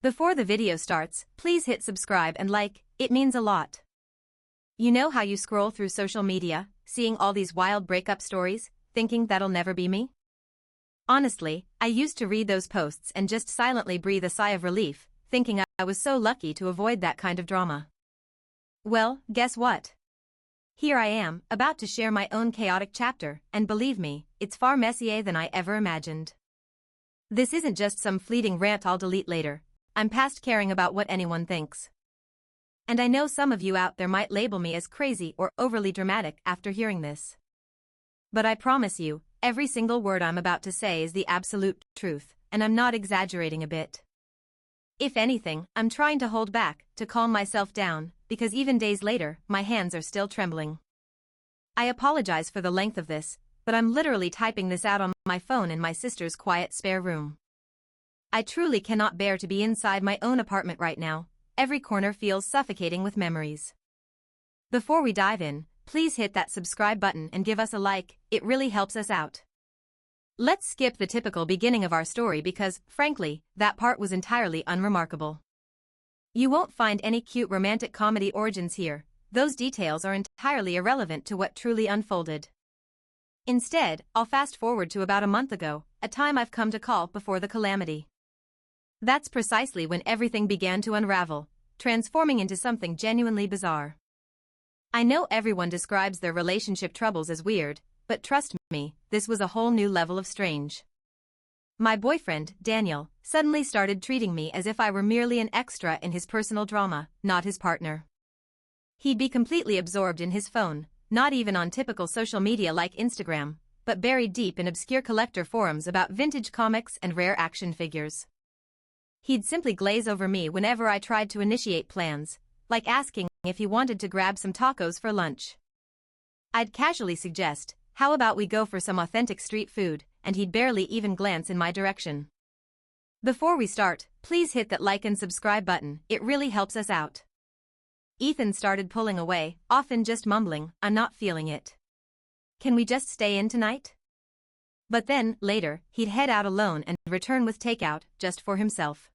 Before the video starts, please hit subscribe and like, it means a lot. You know how you scroll through social media, seeing all these wild breakup stories, thinking that'll never be me? Honestly, I used to read those posts and just silently breathe a sigh of relief, thinking I was so lucky to avoid that kind of drama. Well, guess what? Here I am, about to share my own chaotic chapter, and believe me, it's far messier than I ever imagined. This isn't just some fleeting rant I'll delete later. I'm past caring about what anyone thinks. And I know some of you out there might label me as crazy or overly dramatic after hearing this. But I promise you, every single word I'm about to say is the absolute truth, and I'm not exaggerating a bit. If anything, I'm trying to hold back, to calm myself down, because even days later, my hands are still trembling. I apologize for the length of this, but I'm literally typing this out on my phone in my sister's quiet spare room. I truly cannot bear to be inside my own apartment right now. Every corner feels suffocating with memories. Before we dive in, please hit that subscribe button and give us a like, it really helps us out. Let's skip the typical beginning of our story because, frankly, that part was entirely unremarkable. You won't find any cute romantic comedy origins here, those details are entirely irrelevant to what truly unfolded. Instead, I'll fast forward to about a month ago, a time I've come to call before the calamity. That's precisely when everything began to unravel, transforming into something genuinely bizarre. I know everyone describes their relationship troubles as weird, but trust me, this was a whole new level of strange. My boyfriend, Daniel, suddenly started treating me as if I were merely an extra in his personal drama, not his partner. He'd be completely absorbed in his phone, not even on typical social media like Instagram, but buried deep in obscure collector forums about vintage comics and rare action figures. He'd simply glaze over me whenever I tried to initiate plans, like asking if he wanted to grab some tacos for lunch. I'd casually suggest, how about we go for some authentic street food, and he'd barely even glance in my direction. Before we start, please hit that like and subscribe button, it really helps us out. Ethan started pulling away, often just mumbling, I'm not feeling it. Can we just stay in tonight? But then, later, he'd head out alone and return with takeout, just for himself.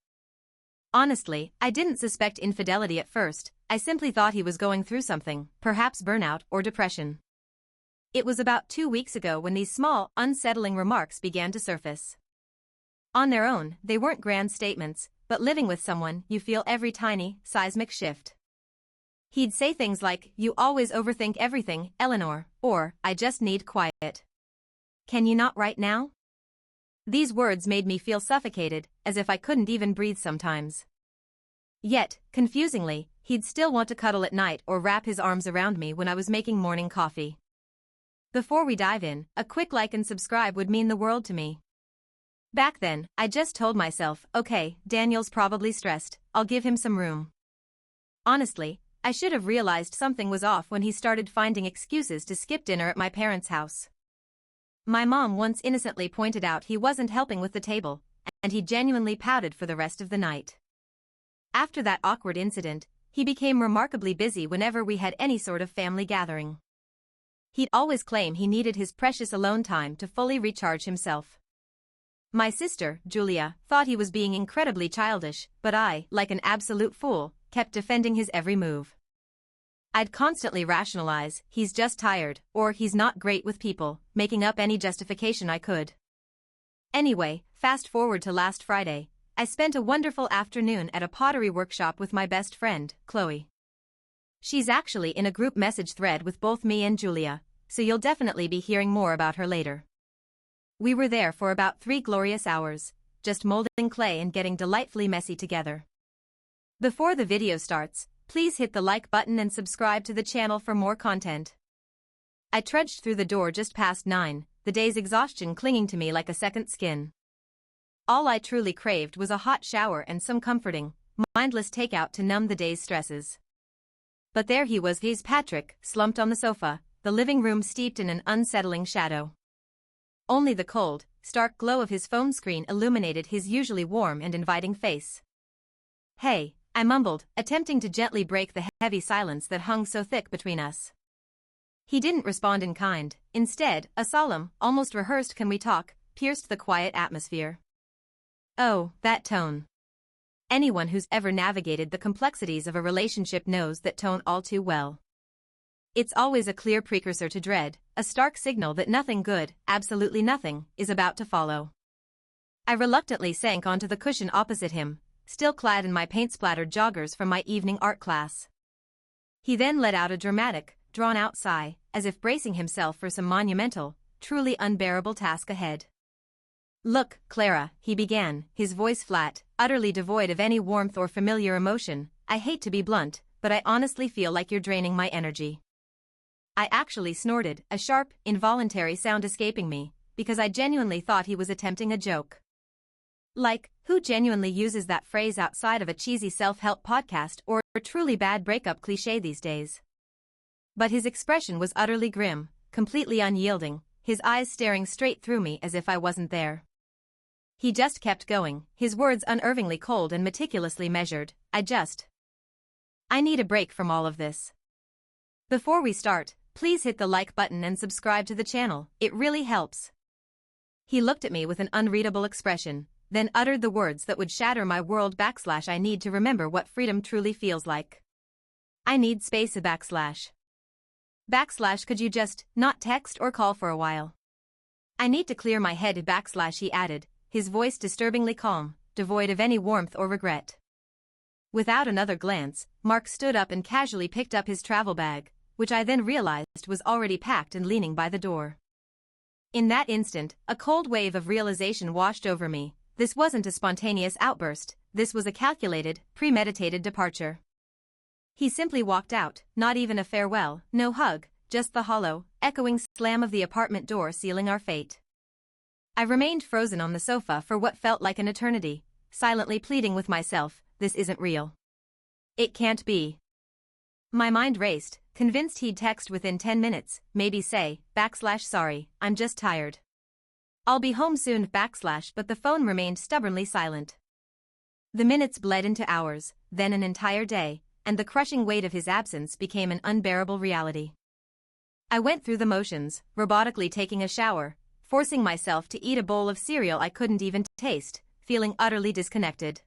Honestly, I didn't suspect infidelity at first, I simply thought he was going through something, perhaps burnout or depression. It was about 2 weeks ago when these small, unsettling remarks began to surface. On their own, they weren't grand statements, but living with someone, you feel every tiny, seismic shift. He'd say things like, you always overthink everything, Eleanor, or, I just need quiet. Can you not right now? These words made me feel suffocated, as if I couldn't even breathe sometimes. Yet, confusingly, he'd still want to cuddle at night or wrap his arms around me when I was making morning coffee. Before we dive in, a quick like and subscribe would mean the world to me. Back then, I just told myself, okay, Daniel's probably stressed, I'll give him some room. Honestly, I should have realized something was off when he started finding excuses to skip dinner at my parents' house. My mom once innocently pointed out he wasn't helping with the table, and he genuinely pouted for the rest of the night. After that awkward incident, he became remarkably busy whenever we had any sort of family gathering. He'd always claim he needed his precious alone time to fully recharge himself. My sister, Julia, thought he was being incredibly childish, but I, like an absolute fool, kept defending his every move. I'd constantly rationalize, he's just tired, or he's not great with people, making up any justification I could. Anyway, fast forward to last Friday, I spent a wonderful afternoon at a pottery workshop with my best friend, Chloe. She's actually in a group message thread with both me and Julia, so you'll definitely be hearing more about her later. We were there for about 3 glorious hours, just molding clay and getting delightfully messy together. Before the video starts, please hit the like button and subscribe to the channel for more content. I trudged through the door just past 9, the day's exhaustion clinging to me like a second skin. All I truly craved was a hot shower and some comforting, mindless takeout to numb the day's stresses. But there he was, Patrick, slumped on the sofa, the living room steeped in an unsettling shadow. Only the cold, stark glow of his phone screen illuminated his usually warm and inviting face. Hey, I mumbled, attempting to gently break the heavy silence that hung so thick between us. He didn't respond in kind, instead, a solemn, almost rehearsed "can we talk" pierced the quiet atmosphere. Oh, that tone. Anyone who's ever navigated the complexities of a relationship knows that tone all too well. It's always a clear precursor to dread, a stark signal that nothing good, absolutely nothing, is about to follow. I reluctantly sank onto the cushion opposite him, still clad in my paint-splattered joggers from my evening art class. He then let out a dramatic, drawn-out sigh, as if bracing himself for some monumental, truly unbearable task ahead. "Look, Clara," he began, his voice flat, utterly devoid of any warmth or familiar emotion, "I hate to be blunt, but I honestly feel like you're draining my energy." I actually snorted, a sharp, involuntary sound escaping me, because I genuinely thought he was attempting a joke. Like, who genuinely uses that phrase outside of a cheesy self-help podcast or a truly bad breakup cliché these days? But his expression was utterly grim, completely unyielding, his eyes staring straight through me as if I wasn't there. He just kept going, his words unnervingly cold and meticulously measured. I need a break from all of this. Before we start, please hit the like button and subscribe to the channel, it really helps. He looked at me with an unreadable expression, then uttered the words that would shatter my world / I need to remember what freedom truly feels like. I need space / could you just not text or call for a while? I need to clear my head / he added, his voice disturbingly calm, devoid of any warmth or regret. Without another glance, Mark stood up and casually picked up his travel bag, which I then realized was already packed and leaning by the door. In that instant, a cold wave of realization washed over me. This wasn't a spontaneous outburst, this was a calculated, premeditated departure. He simply walked out, not even a farewell, no hug, just the hollow, echoing slam of the apartment door sealing our fate. I remained frozen on the sofa for what felt like an eternity, silently pleading with myself, this isn't real. It can't be. My mind raced, convinced he'd text within 10 minutes, maybe say, /sorry, I'm just tired. I'll be home soon but the phone remained stubbornly silent. The minutes bled into hours, then an entire day, and the crushing weight of his absence became an unbearable reality. I went through the motions, robotically taking a shower, forcing myself to eat a bowl of cereal I couldn't even taste, feeling utterly disconnected.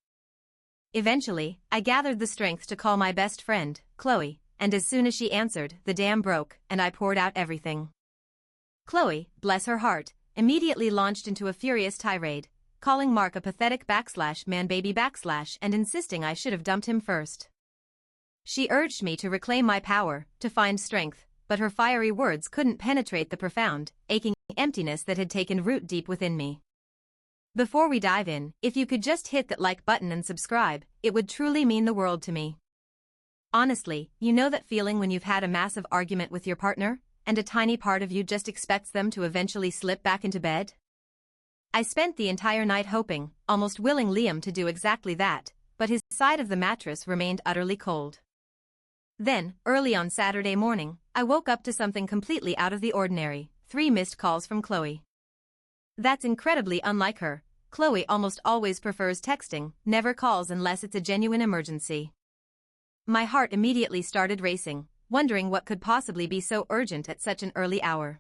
Eventually, I gathered the strength to call my best friend, Chloe, and as soon as she answered, the dam broke, and I poured out everything. Chloe, bless her heart, immediately launched into a furious tirade, calling Mark a pathetic man-baby and insisting I should have dumped him first. She urged me to reclaim my power, to find strength, but her fiery words couldn't penetrate the profound, aching emptiness that had taken root deep within me. Before we dive in, if you could just hit that like button and subscribe, it would truly mean the world to me. Honestly, you know that feeling when you've had a massive argument with your partner, and a tiny part of you just expects them to eventually slip back into bed? I spent the entire night hoping, almost willing Liam to do exactly that, but his side of the mattress remained utterly cold. Then, early on Saturday morning, I woke up to something completely out of the ordinary, 3 missed calls from Chloe. That's incredibly unlike her. Chloe almost always prefers texting, never calls unless it's a genuine emergency. My heart immediately started racing, wondering what could possibly be so urgent at such an early hour.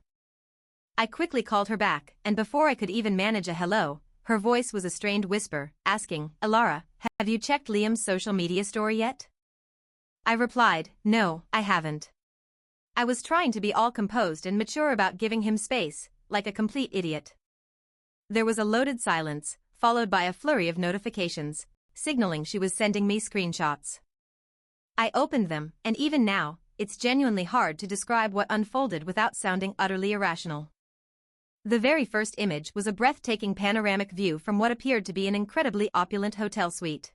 I quickly called her back, and before I could even manage a hello, her voice was a strained whisper, asking, "Alara, have you checked Liam's social media story yet?" I replied, "No, I haven't." I was trying to be all composed and mature about giving him space, like a complete idiot. There was a loaded silence, followed by a flurry of notifications, signaling she was sending me screenshots. I opened them, and even now, it's genuinely hard to describe what unfolded without sounding utterly irrational. The very first image was a breathtaking panoramic view from what appeared to be an incredibly opulent hotel suite.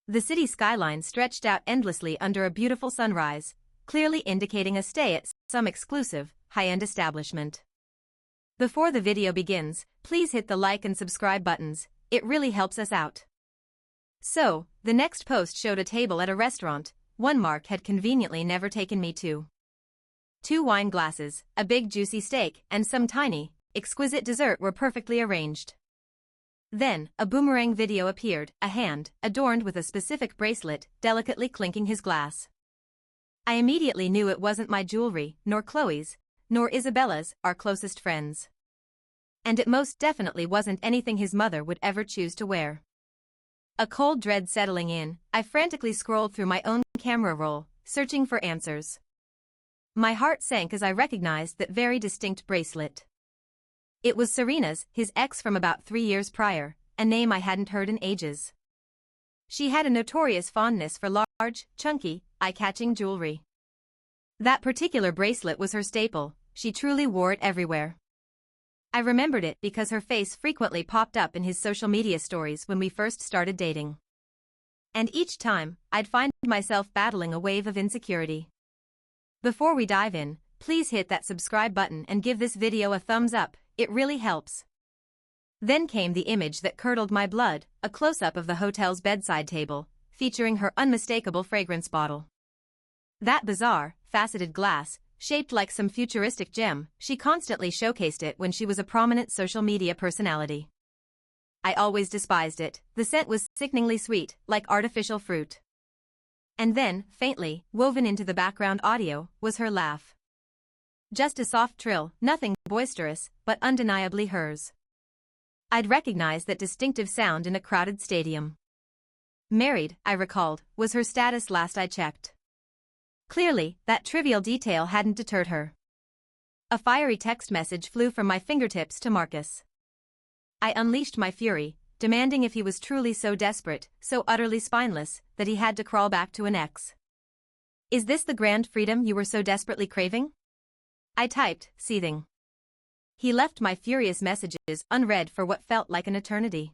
The city skyline stretched out endlessly under a beautiful sunrise, clearly indicating a stay at some exclusive, high-end establishment. Before the video begins, please hit the like and subscribe buttons, it really helps us out. So, the next post showed a table at a restaurant, one Mark had conveniently never taken me to. 2 wine glasses, a big juicy steak, and some tiny, exquisite dessert were perfectly arranged. Then, a boomerang video appeared, a hand, adorned with a specific bracelet, delicately clinking his glass. I immediately knew it wasn't my jewelry, nor Chloe's, nor Isabella's, our closest friends. And it most definitely wasn't anything his mother would ever choose to wear. A cold dread settling in, I frantically scrolled through my own camera roll, searching for answers. My heart sank as I recognized that very distinct bracelet. It was Serena's, his ex from about 3 years prior, a name I hadn't heard in ages. She had a notorious fondness for large, chunky, eye-catching jewelry. That particular bracelet was her staple, she truly wore it everywhere. I remembered it because her face frequently popped up in his social media stories when we first started dating. And each time, I'd find myself battling a wave of insecurity. Before we dive in, please hit that subscribe button and give this video a thumbs up, it really helps. Then came the image that curdled my blood, a close-up of the hotel's bedside table, featuring her unmistakable fragrance bottle. That bizarre, faceted glass, shaped like some futuristic gem, she constantly showcased it when she was a prominent social media personality. I always despised it, the scent was sickeningly sweet, like artificial fruit. And then, faintly, woven into the background audio, was her laugh. Just a soft trill, nothing boisterous, but undeniably hers. I'd recognize that distinctive sound in a crowded stadium. Married, I recalled, was her status last I checked. Clearly, that trivial detail hadn't deterred her. A fiery text message flew from my fingertips to Marcus. I unleashed my fury, demanding if he was truly so desperate, so utterly spineless, that he had to crawl back to an ex. Is this the grand freedom you were so desperately craving? I typed, seething. He left my furious messages unread for what felt like an eternity.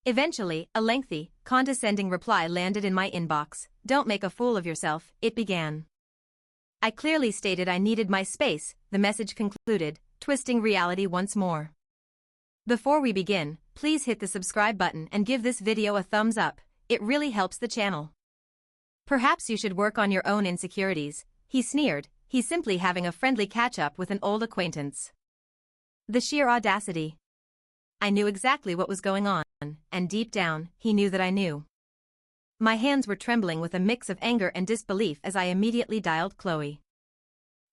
Eventually, a lengthy, condescending reply landed in my inbox. Don't make a fool of yourself, it began. I clearly stated I needed my space, the message concluded, twisting reality once more. Before we begin, please hit the subscribe button and give this video a thumbs up, it really helps the channel. Perhaps you should work on your own insecurities, he sneered, he's simply having a friendly catch-up with an old acquaintance. The sheer audacity. I knew exactly what was going on, and deep down, he knew that I knew. My hands were trembling with a mix of anger and disbelief as I immediately dialed Chloe.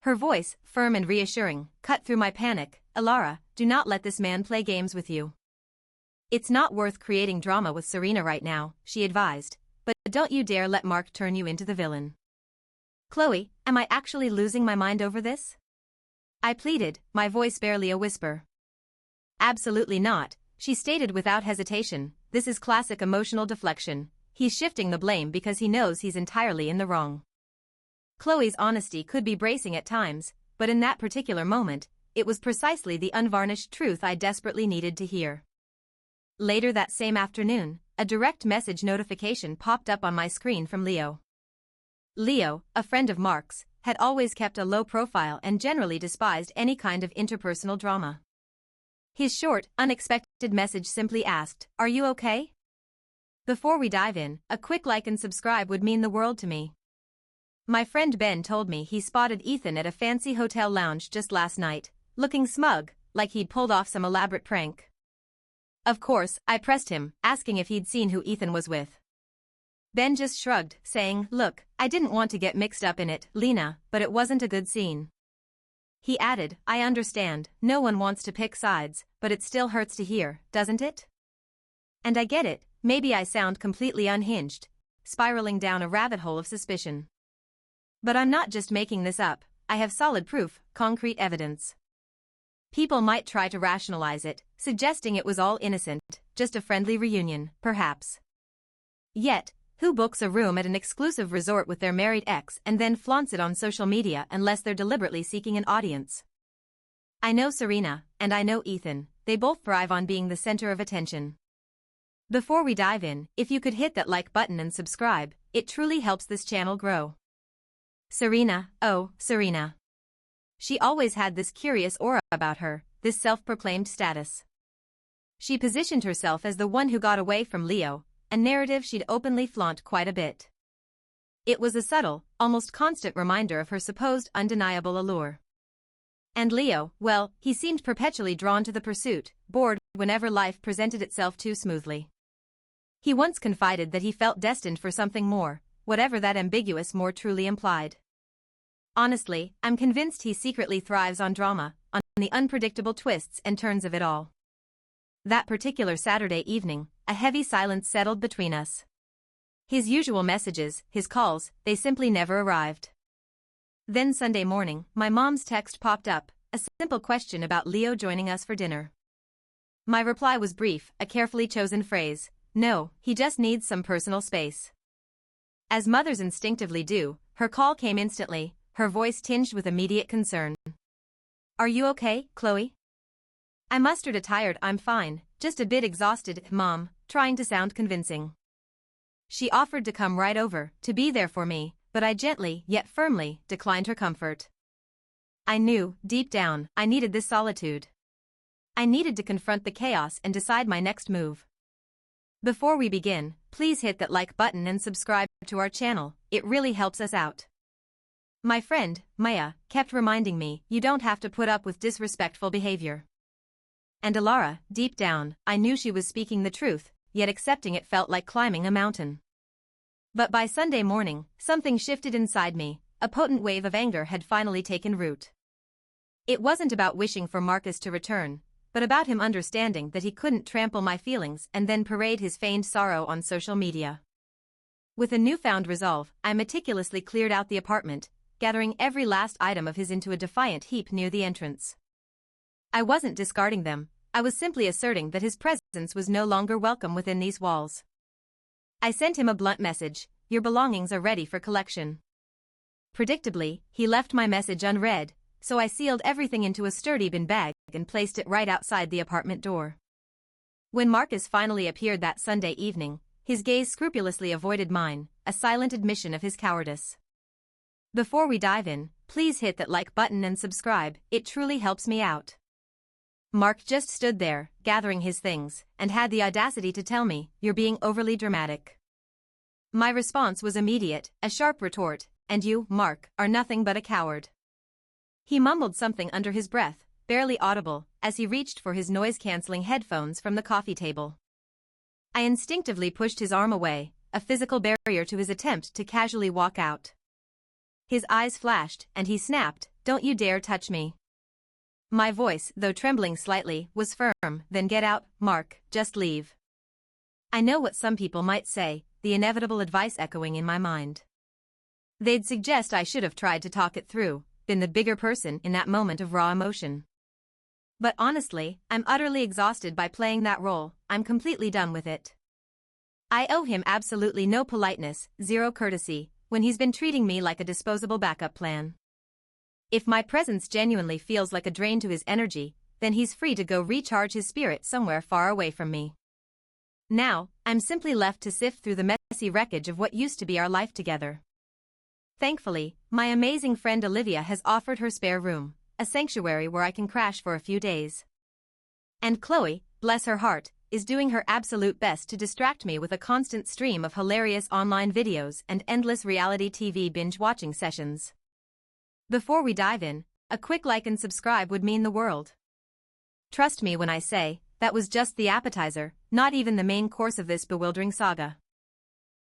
Her voice, firm and reassuring, cut through my panic. Alara, do not let this man play games with you. It's not worth creating drama with Serena right now, she advised, but don't you dare let Mark turn you into the villain. Chloe, am I actually losing my mind over this? I pleaded, my voice barely a whisper. Absolutely not, she stated without hesitation, this is classic emotional deflection, he's shifting the blame because he knows he's entirely in the wrong. Chloe's honesty could be bracing at times, but in that particular moment, it was precisely the unvarnished truth I desperately needed to hear. Later that same afternoon, a direct message notification popped up on my screen from Leo. Leo, a friend of Mark's, had always kept a low profile and generally despised any kind of interpersonal drama. His short, unexpected message simply asked, "Are you okay?" Before we dive in, a quick like and subscribe would mean the world to me. My friend Ben told me he spotted Ethan at a fancy hotel lounge just last night, looking smug, like he'd pulled off some elaborate prank. Of course, I pressed him, asking if he'd seen who Ethan was with. Ben just shrugged, saying, "Look, I didn't want to get mixed up in it, Lena, but it wasn't a good scene." He added, "I understand, no one wants to pick sides, but it still hurts to hear, doesn't it? And I get it, maybe I sound completely unhinged, spiraling down a rabbit hole of suspicion. But I'm not just making this up, I have solid proof, concrete evidence. People might try to rationalize it, suggesting it was all innocent, just a friendly reunion, perhaps. Yet, who books a room at an exclusive resort with their married ex and then flaunts it on social media unless they're deliberately seeking an audience? I know Serena, and I know Ethan, they both thrive on being the center of attention. Before we dive in, if you could hit that like button and subscribe, it truly helps this channel grow. Serena, oh, Serena. She always had this curious aura about her, this self-proclaimed status. She positioned herself as the one who got away from Leo, a narrative she'd openly flaunt quite a bit. It was a subtle, almost constant reminder of her supposed undeniable allure. And Leo, well, he seemed perpetually drawn to the pursuit, bored whenever life presented itself too smoothly. He once confided that he felt destined for something more, whatever that ambiguous more truly implied. Honestly, I'm convinced he secretly thrives on drama, on the unpredictable twists and turns of it all. That particular Saturday evening, a heavy silence settled between us. His usual messages, his calls, they simply never arrived. Then Sunday morning, my mom's text popped up, a simple question about Leo joining us for dinner. My reply was brief, a carefully chosen phrase: no, he just needs some personal space. As mothers instinctively do, her call came instantly, her voice tinged with immediate concern. "Are you okay, Chloe?" I mustered a tired "I'm fine, just a bit exhausted, Mom," trying to sound convincing. She offered to come right over, to be there for me, but I gently, yet firmly, declined her comfort. I knew, deep down, I needed this solitude. I needed to confront the chaos and decide my next move. Before we begin, please hit that like button and subscribe to our channel, it really helps us out. My friend, Maya, kept reminding me, you don't have to put up with disrespectful behavior. And Alara, deep down, I knew she was speaking the truth, yet accepting it felt like climbing a mountain. But by Sunday morning, something shifted inside me, a potent wave of anger had finally taken root. It wasn't about wishing for Marcus to return, but about him understanding that he couldn't trample my feelings and then parade his feigned sorrow on social media. With a newfound resolve, I meticulously cleared out the apartment, gathering every last item of his into a defiant heap near the entrance. I wasn't discarding them, I was simply asserting that his presence was no longer welcome within these walls. I sent him a blunt message: your belongings are ready for collection. Predictably, he left my message unread, so I sealed everything into a sturdy bin bag and placed it right outside the apartment door. When Marcus finally appeared that Sunday evening, his gaze scrupulously avoided mine, a silent admission of his cowardice. Before we dive in, please hit that like button and subscribe, it truly helps me out. Mark just stood there, gathering his things, and had the audacity to tell me, "You're being overly dramatic." My response was immediate, a sharp retort: "And you, Mark, are nothing but a coward." He mumbled something under his breath, barely audible, as he reached for his noise-canceling headphones from the coffee table. I instinctively pushed his arm away, a physical barrier to his attempt to casually walk out. His eyes flashed, and he snapped, "Don't you dare touch me." My voice, though trembling slightly, was firm. "Then get out, Mark, just leave." I know what some people might say, the inevitable advice echoing in my mind. They'd suggest I should have tried to talk it through, been the bigger person in that moment of raw emotion. But honestly, I'm utterly exhausted by playing that role, I'm completely done with it. I owe him absolutely no politeness, zero courtesy, when he's been treating me like a disposable backup plan. If my presence genuinely feels like a drain to his energy, then he's free to go recharge his spirit somewhere far away from me. Now, I'm simply left to sift through the messy wreckage of what used to be our life together. Thankfully, my amazing friend Olivia has offered her spare room, a sanctuary where I can crash for a few days. And Chloe, bless her heart, is doing her absolute best to distract me with a constant stream of hilarious online videos and endless reality TV binge-watching sessions. Before we dive in, a quick like and subscribe would mean the world. Trust me when I say, that was just the appetizer, not even the main course of this bewildering saga.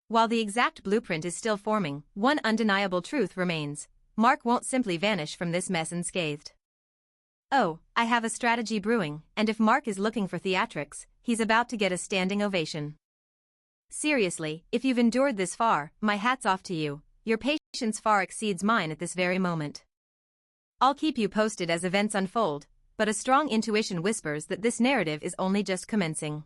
While the exact blueprint is still forming, one undeniable truth remains: Mark won't simply vanish from this mess unscathed. Oh, I have a strategy brewing, and if Mark is looking for theatrics, he's about to get a standing ovation. Seriously, if you've endured this far, my hat's off to you. Your patience far exceeds mine at this very moment. I'll keep you posted as events unfold, but a strong intuition whispers that this narrative is only just commencing.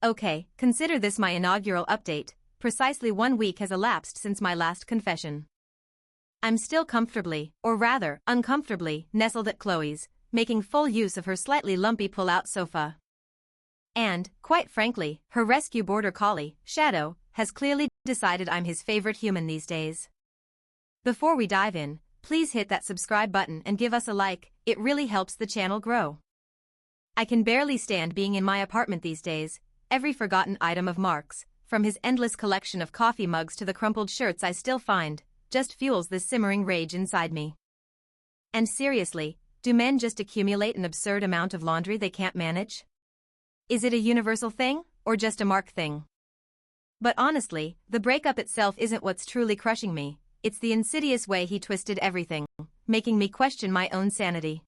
Okay, consider this my inaugural update. Precisely 1 week has elapsed since my last confession. I'm still comfortably, or rather, uncomfortably, nestled at Chloe's, making full use of her slightly lumpy pull-out sofa. And, quite frankly, her rescue border collie, Shadow, has clearly decided I'm his favorite human these days. Before we dive in, please hit that subscribe button and give us a like, it really helps the channel grow. I can barely stand being in my apartment these days, every forgotten item of Mark's, from his endless collection of coffee mugs to the crumpled shirts I still find, just fuels this simmering rage inside me. And seriously, do men just accumulate an absurd amount of laundry they can't manage? Is it a universal thing, or just a Mark thing? But honestly, the breakup itself isn't what's truly crushing me, it's the insidious way he twisted everything, making me question my own sanity.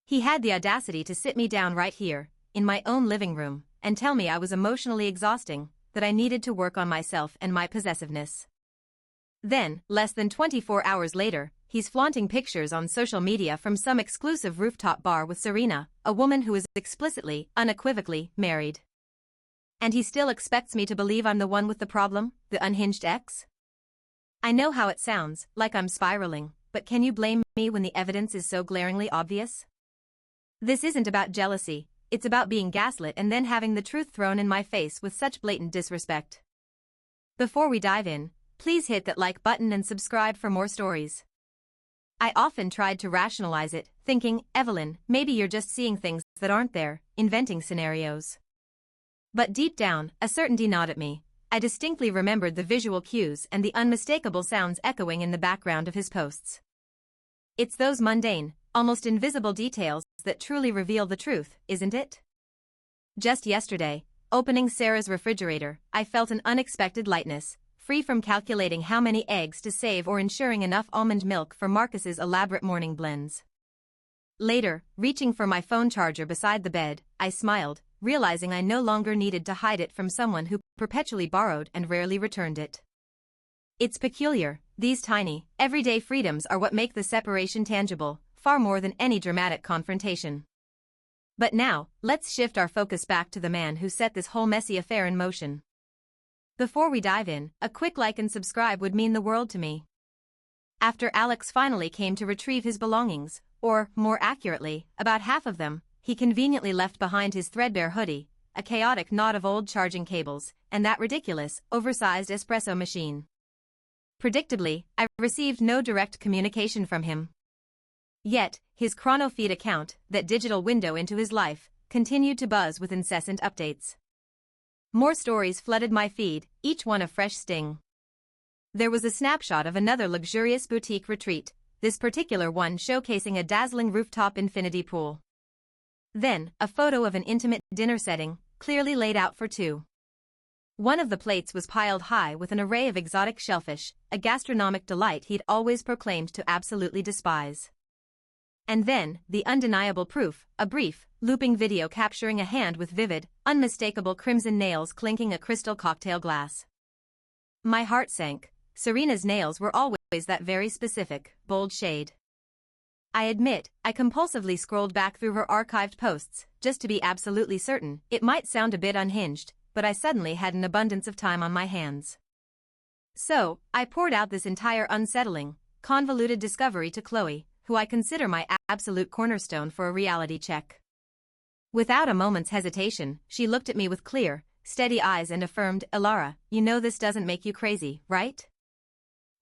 He had the audacity to sit me down right here, in my own living room, and tell me I was emotionally exhausting, that I needed to work on myself and my possessiveness. Then, less than 24 hours later, he's flaunting pictures on social media from some exclusive rooftop bar with Serena, a woman who is explicitly, unequivocally, married. And he still expects me to believe I'm the one with the problem, the unhinged ex? I know how it sounds, like I'm spiraling, but can you blame me when the evidence is so glaringly obvious? This isn't about jealousy, it's about being gaslit and then having the truth thrown in my face with such blatant disrespect. Before we dive in, please hit that like button and subscribe for more stories. I often tried to rationalize it, thinking, Evelyn, maybe you're just seeing things that aren't there, inventing scenarios. But deep down, a certainty gnawed at me. I distinctly remembered the visual cues and the unmistakable sounds echoing in the background of his posts. It's those mundane, almost invisible details that truly reveal the truth, isn't it? Just yesterday, opening Sarah's refrigerator, I felt an unexpected lightness, free from calculating how many eggs to save or ensuring enough almond milk for Marcus's elaborate morning blends. Later, reaching for my phone charger beside the bed, I smiled, realizing I no longer needed to hide it from someone who perpetually borrowed and rarely returned it. It's peculiar, these tiny, everyday freedoms are what make the separation tangible, far more than any dramatic confrontation. But now, let's shift our focus back to the man who set this whole messy affair in motion. Before we dive in, a quick like and subscribe would mean the world to me. After Alex finally came to retrieve his belongings, or, more accurately, about half of them, he conveniently left behind his threadbare hoodie, a chaotic knot of old charging cables, and that ridiculous, oversized espresso machine. Predictably, I received no direct communication from him. Yet, his chronofeed account, that digital window into his life, continued to buzz with incessant updates. More stories flooded my feed, each one a fresh sting. There was a snapshot of another luxurious boutique retreat, this particular one showcasing a dazzling rooftop infinity pool. Then, a photo of an intimate dinner setting, clearly laid out for two. One of the plates was piled high with an array of exotic shellfish, a gastronomic delight he'd always proclaimed to absolutely despise. And then, the undeniable proof, a brief, looping video capturing a hand with vivid, unmistakable crimson nails clinking a crystal cocktail glass. My heart sank. Serena's nails were always that very specific, bold shade. I admit, I compulsively scrolled back through her archived posts, just to be absolutely certain. It might sound a bit unhinged, but I suddenly had an abundance of time on my hands. So, I poured out this entire unsettling, convoluted discovery to Chloe, who I consider my absolute cornerstone for a reality check. Without a moment's hesitation, she looked at me with clear, steady eyes and affirmed, Ilara, you know this doesn't make you crazy, right?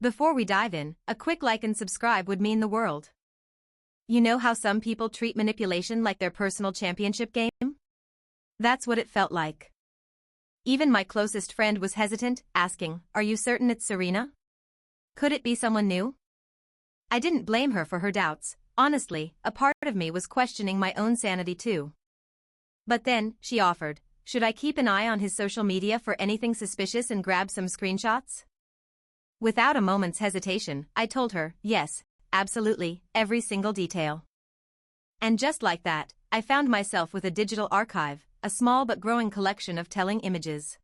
Before we dive in, a quick like and subscribe would mean the world. You know how some people treat manipulation like their personal championship game? That's what it felt like. Even my closest friend was hesitant, asking, are you certain it's Serena? Could it be someone new? I didn't blame her for her doubts. Honestly, a part of me was questioning my own sanity too. But then, she offered, should I keep an eye on his social media for anything suspicious and grab some screenshots? Without a moment's hesitation, I told her, yes, absolutely, every single detail. And just like that, I found myself with a digital archive, a small but growing collection of telling images.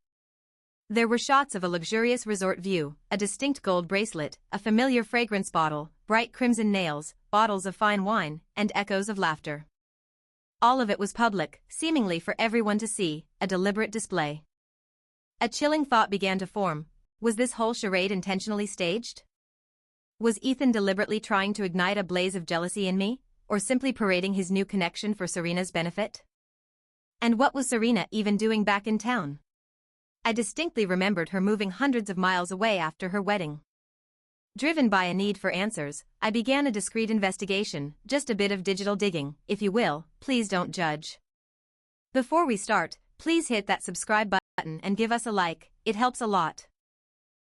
There were shots of a luxurious resort view, a distinct gold bracelet, a familiar fragrance bottle, bright crimson nails, bottles of fine wine, and echoes of laughter. All of it was public, seemingly for everyone to see, a deliberate display. A chilling thought began to form. Was this whole charade intentionally staged? Was Ethan deliberately trying to ignite a blaze of jealousy in me, or simply parading his new connection for Serena's benefit? And what was Serena even doing back in town? I distinctly remembered her moving hundreds of miles away after her wedding. Driven by a need for answers, I began a discreet investigation, just a bit of digital digging, if you will, please don't judge. Before we start, please hit that subscribe button and give us a like, it helps a lot.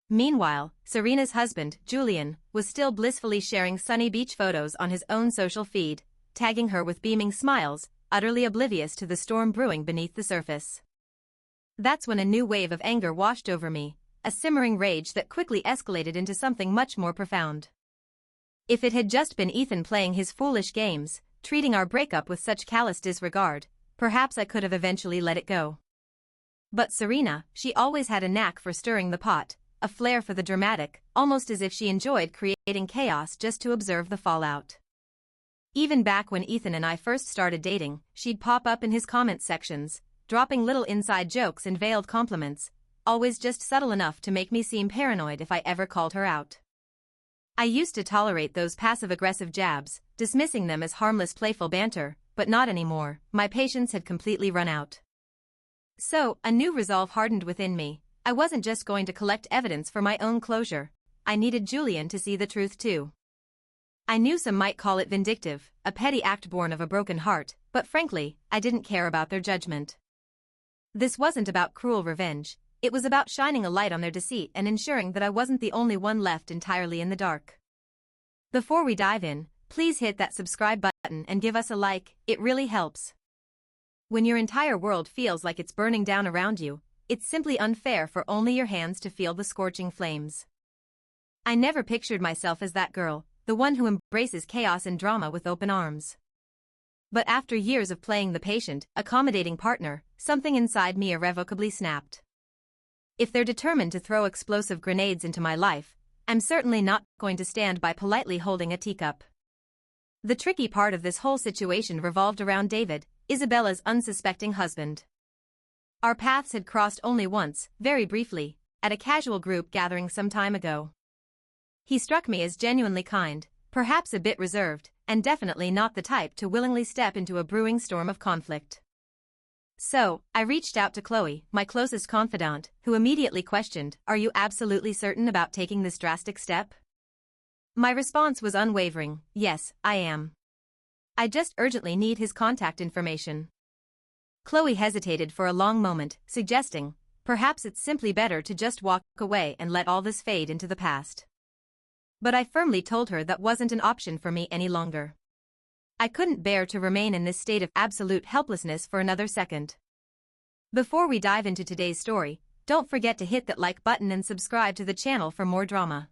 Meanwhile, Serena's husband, Julian, was still blissfully sharing sunny beach photos on his own social feed, tagging her with beaming smiles, utterly oblivious to the storm brewing beneath the surface. That's when a new wave of anger washed over me, a simmering rage that quickly escalated into something much more profound. If it had just been Ethan playing his foolish games, treating our breakup with such callous disregard, perhaps I could have eventually let it go. But Serena, she always had a knack for stirring the pot, a flair for the dramatic, almost as if she enjoyed creating chaos just to observe the fallout. Even back when Ethan and I first started dating, she'd pop up in his comment sections, dropping little inside jokes and veiled compliments, always just subtle enough to make me seem paranoid if I ever called her out. I used to tolerate those passive-aggressive jabs, dismissing them as harmless playful banter, but not anymore. My patience had completely run out. So, a new resolve hardened within me. I wasn't just going to collect evidence for my own closure. I needed Julian to see the truth too. I knew some might call it vindictive, a petty act born of a broken heart, but frankly, I didn't care about their judgment. This wasn't about cruel revenge. It was about shining a light on their deceit and ensuring that I wasn't the only one left entirely in the dark. Before we dive in, please hit that subscribe button and give us a like, it really helps. When your entire world feels like it's burning down around you, it's simply unfair for only your hands to feel the scorching flames. I never pictured myself as that girl, the one who embraces chaos and drama with open arms. But after years of playing the patient, accommodating partner, something inside me irrevocably snapped. If they're determined to throw explosive grenades into my life, I'm certainly not going to stand by politely holding a teacup. The tricky part of this whole situation revolved around David, Isabella's unsuspecting husband. Our paths had crossed only once, very briefly, at a casual group gathering some time ago. He struck me as genuinely kind, perhaps a bit reserved, and definitely not the type to willingly step into a brewing storm of conflict. So, I reached out to Chloe, my closest confidant, who immediately questioned, "Are you absolutely certain about taking this drastic step?" My response was unwavering, "Yes, I am. I just urgently need his contact information." Chloe hesitated for a long moment, suggesting, perhaps it's simply better to just walk away and let all this fade into the past. But I firmly told her that wasn't an option for me any longer. I couldn't bear to remain in this state of absolute helplessness for another second. Before we dive into today's story, don't forget to hit that like button and subscribe to the channel for more drama.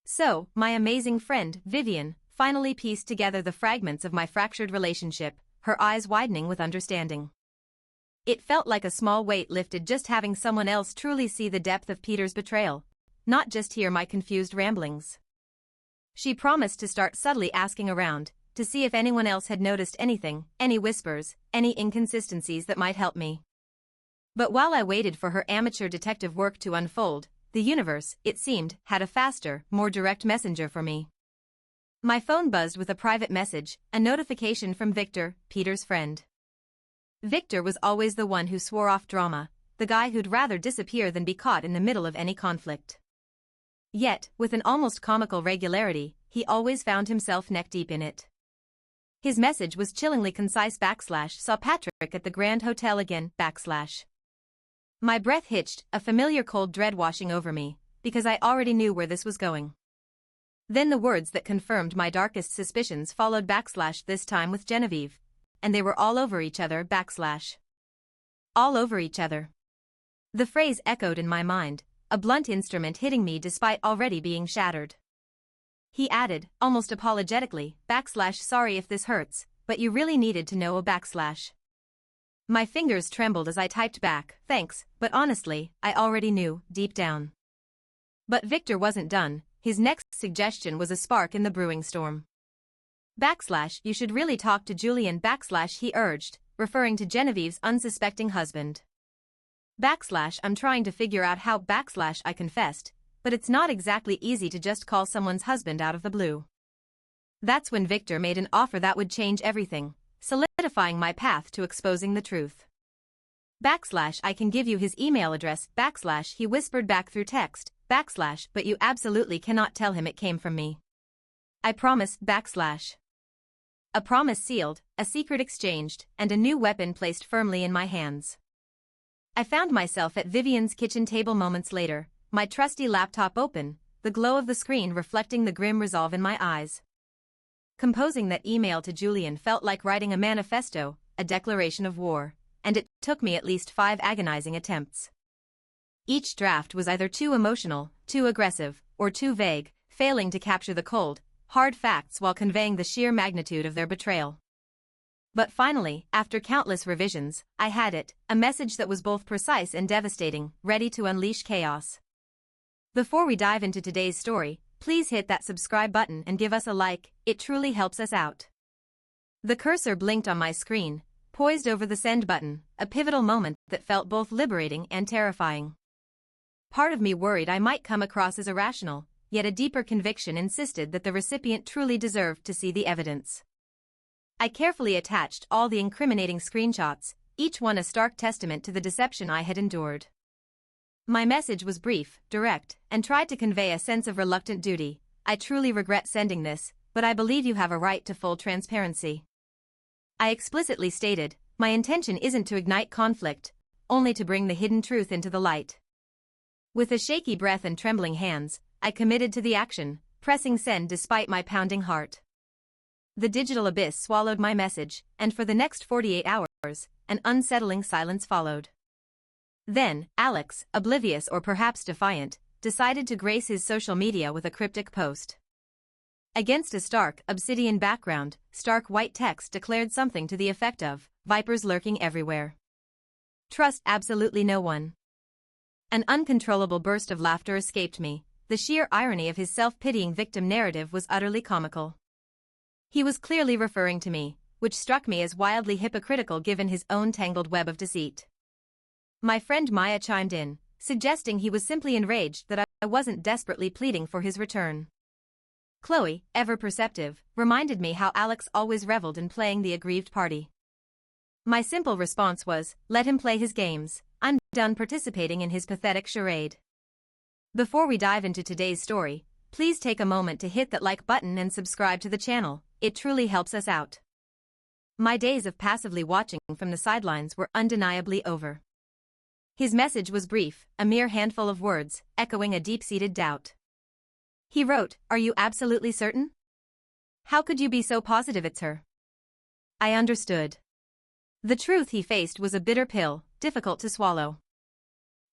So, my amazing friend, Vivian, finally pieced together the fragments of my fractured relationship, her eyes widening with understanding. It felt like a small weight lifted just having someone else truly see the depth of Peter's betrayal, not just hear my confused ramblings. She promised to start subtly asking around, to see if anyone else had noticed anything, any whispers, any inconsistencies that might help me. But while I waited for her amateur detective work to unfold, the universe, it seemed, had a faster, more direct messenger for me. My phone buzzed with a private message, a notification from Victor, Peter's friend. Victor was always the one who swore off drama, the guy who'd rather disappear than be caught in the middle of any conflict. Yet, with an almost comical regularity, he always found himself neck-deep in it. His message was chillingly concise / saw Patrick at the Grand Hotel again /. My breath hitched, a familiar cold dread washing over me, because I already knew where this was going. Then the words that confirmed my darkest suspicions followed / this time with Genevieve, and they were all over each other / all over each other. The phrase echoed in my mind, a blunt instrument hitting me despite already being shattered. He added, almost apologetically, / sorry if this hurts, but you really needed to know a / My fingers trembled as I typed back, thanks, but honestly, I already knew, deep down. But Victor wasn't done, his next suggestion was a spark in the brewing storm. / you should really talk to Julian / he urged, referring to Genevieve's unsuspecting husband. / I'm trying to figure out how / I confessed, but it's not exactly easy to just call someone's husband out of the blue. That's when Victor made an offer that would change everything, solidifying my path to exposing the truth. / I can give you his email address / he whispered back through text, / but you absolutely cannot tell him it came from me. I promise / A promise sealed, a secret exchanged, and a new weapon placed firmly in my hands. I found myself at Vivian's kitchen table moments later, my trusty laptop open, the glow of the screen reflecting the grim resolve in my eyes. Composing that email to Julian felt like writing a manifesto, a declaration of war, and it took me at least 5 agonizing attempts. Each draft was either too emotional, too aggressive, or too vague, failing to capture the cold, hard facts while conveying the sheer magnitude of their betrayal. But finally, after countless revisions, I had it, a message that was both precise and devastating, ready to unleash chaos. Before we dive into today's story, please hit that subscribe button and give us a like, it truly helps us out. The cursor blinked on my screen, poised over the send button, a pivotal moment that felt both liberating and terrifying. Part of me worried I might come across as irrational, yet a deeper conviction insisted that the recipient truly deserved to see the evidence. I carefully attached all the incriminating screenshots, each one a stark testament to the deception I had endured. My message was brief, direct, and tried to convey a sense of reluctant duty. I truly regret sending this, but I believe you have a right to full transparency. I explicitly stated, my intention isn't to ignite conflict, only to bring the hidden truth into the light. With a shaky breath and trembling hands, I committed to the action, pressing send despite my pounding heart. The digital abyss swallowed my message, and for the next 48 hours, an unsettling silence followed. Then, Alex, oblivious or perhaps defiant, decided to grace his social media with a cryptic post. Against a stark, obsidian background, stark white text declared something to the effect of, "Vipers lurking everywhere. Trust absolutely no one." An uncontrollable burst of laughter escaped me. The sheer irony of his self-pitying victim narrative was utterly comical. He was clearly referring to me, which struck me as wildly hypocritical given his own tangled web of deceit. My friend Maya chimed in, suggesting he was simply enraged that I wasn't desperately pleading for his return. Chloe, ever perceptive, reminded me how Alex always reveled in playing the aggrieved party. My simple response was, let him play his games, I'm done participating in his pathetic charade. Before we dive into today's story, please take a moment to hit that like button and subscribe to the channel, it truly helps us out. My days of passively watching from the sidelines were undeniably over. His message was brief, a mere handful of words, echoing a deep-seated doubt. He wrote, "Are you absolutely certain? How could you be so positive it's her?" I understood. The truth he faced was a bitter pill, difficult to swallow.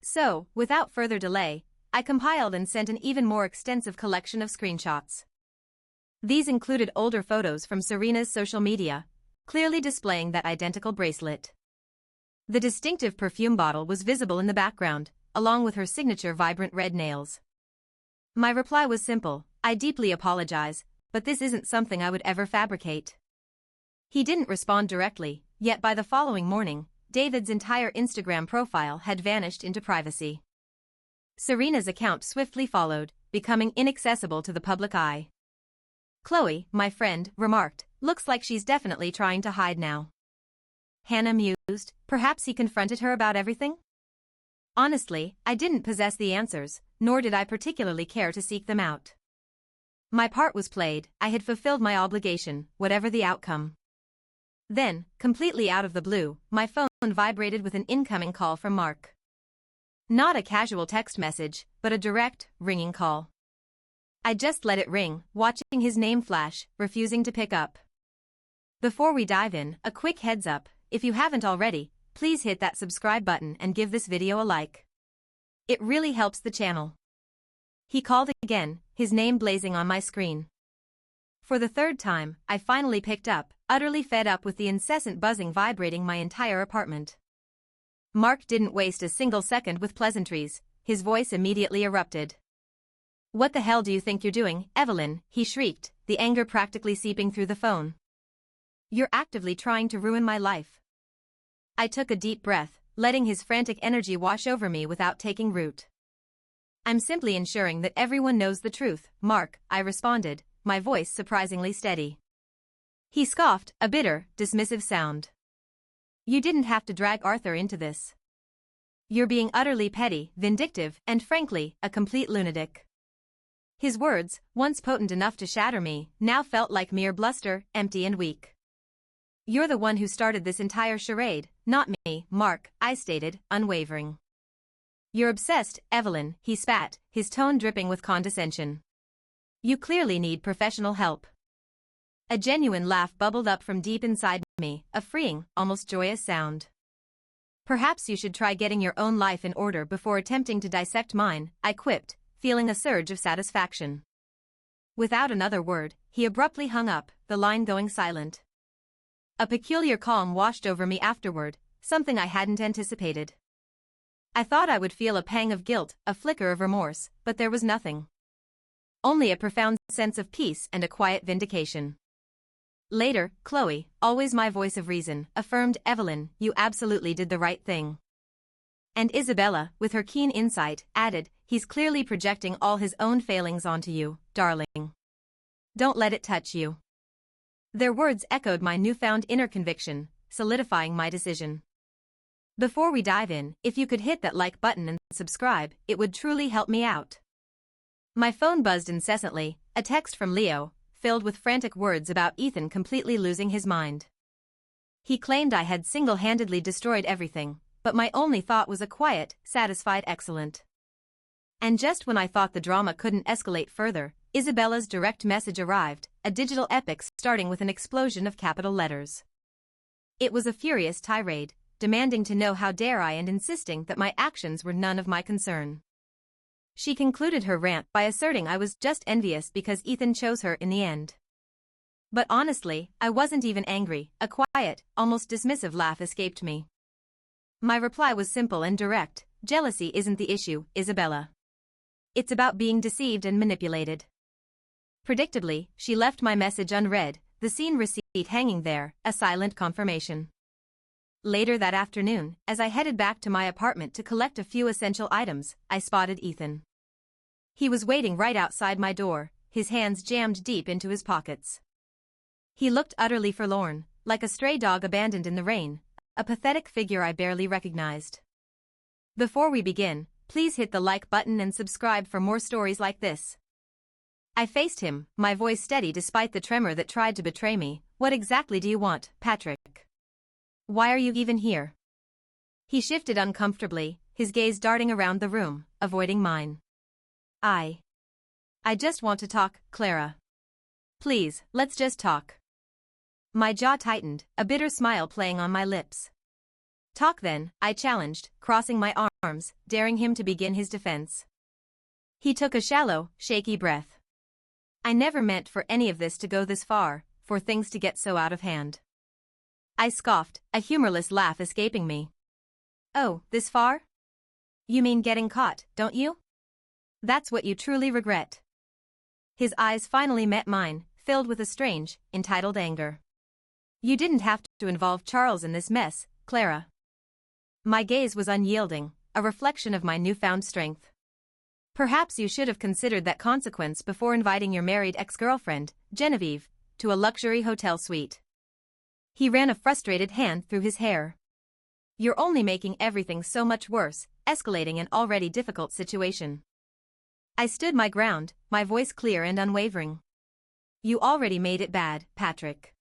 So, without further delay, I compiled and sent an even more extensive collection of screenshots. These included older photos from Serena's social media, clearly displaying that identical bracelet. The distinctive perfume bottle was visible in the background, along with her signature vibrant red nails. My reply was simple, I deeply apologize, but this isn't something I would ever fabricate. He didn't respond directly, yet by the following morning, David's entire Instagram profile had vanished into privacy. Serena's account swiftly followed, becoming inaccessible to the public eye. Chloe, my friend, remarked, looks like she's definitely trying to hide now. Hannah mused, perhaps he confronted her about everything? Honestly, I didn't possess the answers, nor did I particularly care to seek them out. My part was played, I had fulfilled my obligation, whatever the outcome. Then, completely out of the blue, my phone vibrated with an incoming call from Mark. Not a casual text message, but a direct, ringing call. I just let it ring, watching his name flash, refusing to pick up. Before we dive in, a quick heads up, if you haven't already, please hit that subscribe button and give this video a like. It really helps the channel. He called again, his name blazing on my screen. For the third time, I finally picked up, utterly fed up with the incessant buzzing vibrating my entire apartment. Mark didn't waste a single second with pleasantries, his voice immediately erupted. "What the hell do you think you're doing, Evelyn?" he shrieked, the anger practically seeping through the phone. "You're actively trying to ruin my life." I took a deep breath, letting his frantic energy wash over me without taking root. "I'm simply ensuring that everyone knows the truth, Mark," I responded, my voice surprisingly steady. He scoffed, a bitter, dismissive sound. "You didn't have to drag Arthur into this. You're being utterly petty, vindictive, and frankly, a complete lunatic." His words, once potent enough to shatter me, now felt like mere bluster, empty and weak. "You're the one who started this entire charade, not me, Mark," I stated, unwavering. "You're obsessed, Evelyn," he spat, his tone dripping with condescension. "You clearly need professional help." A genuine laugh bubbled up from deep inside me, a freeing, almost joyous sound. "Perhaps you should try getting your own life in order before attempting to dissect mine," I quipped, feeling a surge of satisfaction. Without another word, he abruptly hung up, the line going silent. A peculiar calm washed over me afterward, something I hadn't anticipated. I thought I would feel a pang of guilt, a flicker of remorse, but there was nothing. Only a profound sense of peace and a quiet vindication. Later, Chloe, always my voice of reason, affirmed, "Evelyn, you absolutely did the right thing." And Isabella, with her keen insight, added, "He's clearly projecting all his own failings onto you, darling. Don't let it touch you." Their words echoed my newfound inner conviction, solidifying my decision. Before we dive in, if you could hit that like button and subscribe, it would truly help me out. My phone buzzed incessantly, a text from Leo, filled with frantic words about Ethan completely losing his mind. He claimed I had single-handedly destroyed everything, but my only thought was a quiet, satisfied excellent. And just when I thought the drama couldn't escalate further, Isabella's direct message arrived, a digital epic starting with an explosion of capital letters. It was a furious tirade, demanding to know how dare I and insisting that my actions were none of my concern. She concluded her rant by asserting I was just envious because Ethan chose her in the end. But honestly, I wasn't even angry. A quiet, almost dismissive laugh escaped me. My reply was simple and direct: jealousy isn't the issue, Isabella. It's about being deceived and manipulated. Predictably, she left my message unread, the scene receipt hanging there, a silent confirmation. Later that afternoon, as I headed back to my apartment to collect a few essential items, I spotted Ethan. He was waiting right outside my door, his hands jammed deep into his pockets. He looked utterly forlorn, like a stray dog abandoned in the rain, a pathetic figure I barely recognized. Before we begin, please hit the like button and subscribe for more stories like this. I faced him, my voice steady despite the tremor that tried to betray me. "What exactly do you want, Patrick? Why are you even here?" He shifted uncomfortably, his gaze darting around the room, avoiding mine. I just want to talk, Clara. Please, let's just talk." My jaw tightened, a bitter smile playing on my lips. "Talk then," I challenged, crossing my arms, daring him to begin his defense. He took a shallow, shaky breath. I never meant for any of this to go this far, for things to get so out of hand. I scoffed, a humorless laugh escaping me. "Oh, this far? You mean getting caught, don't you? That's what you truly regret." His eyes finally met mine, filled with a strange, entitled anger. "You didn't have to involve Charles in this mess, Clara." My gaze was unyielding, a reflection of my newfound strength. "Perhaps you should have considered that consequence before inviting your married ex-girlfriend, Genevieve, to a luxury hotel suite." He ran a frustrated hand through his hair. "You're only making everything so much worse, escalating an already difficult situation." I stood my ground, my voice clear and unwavering. "You already made it bad, Patrick.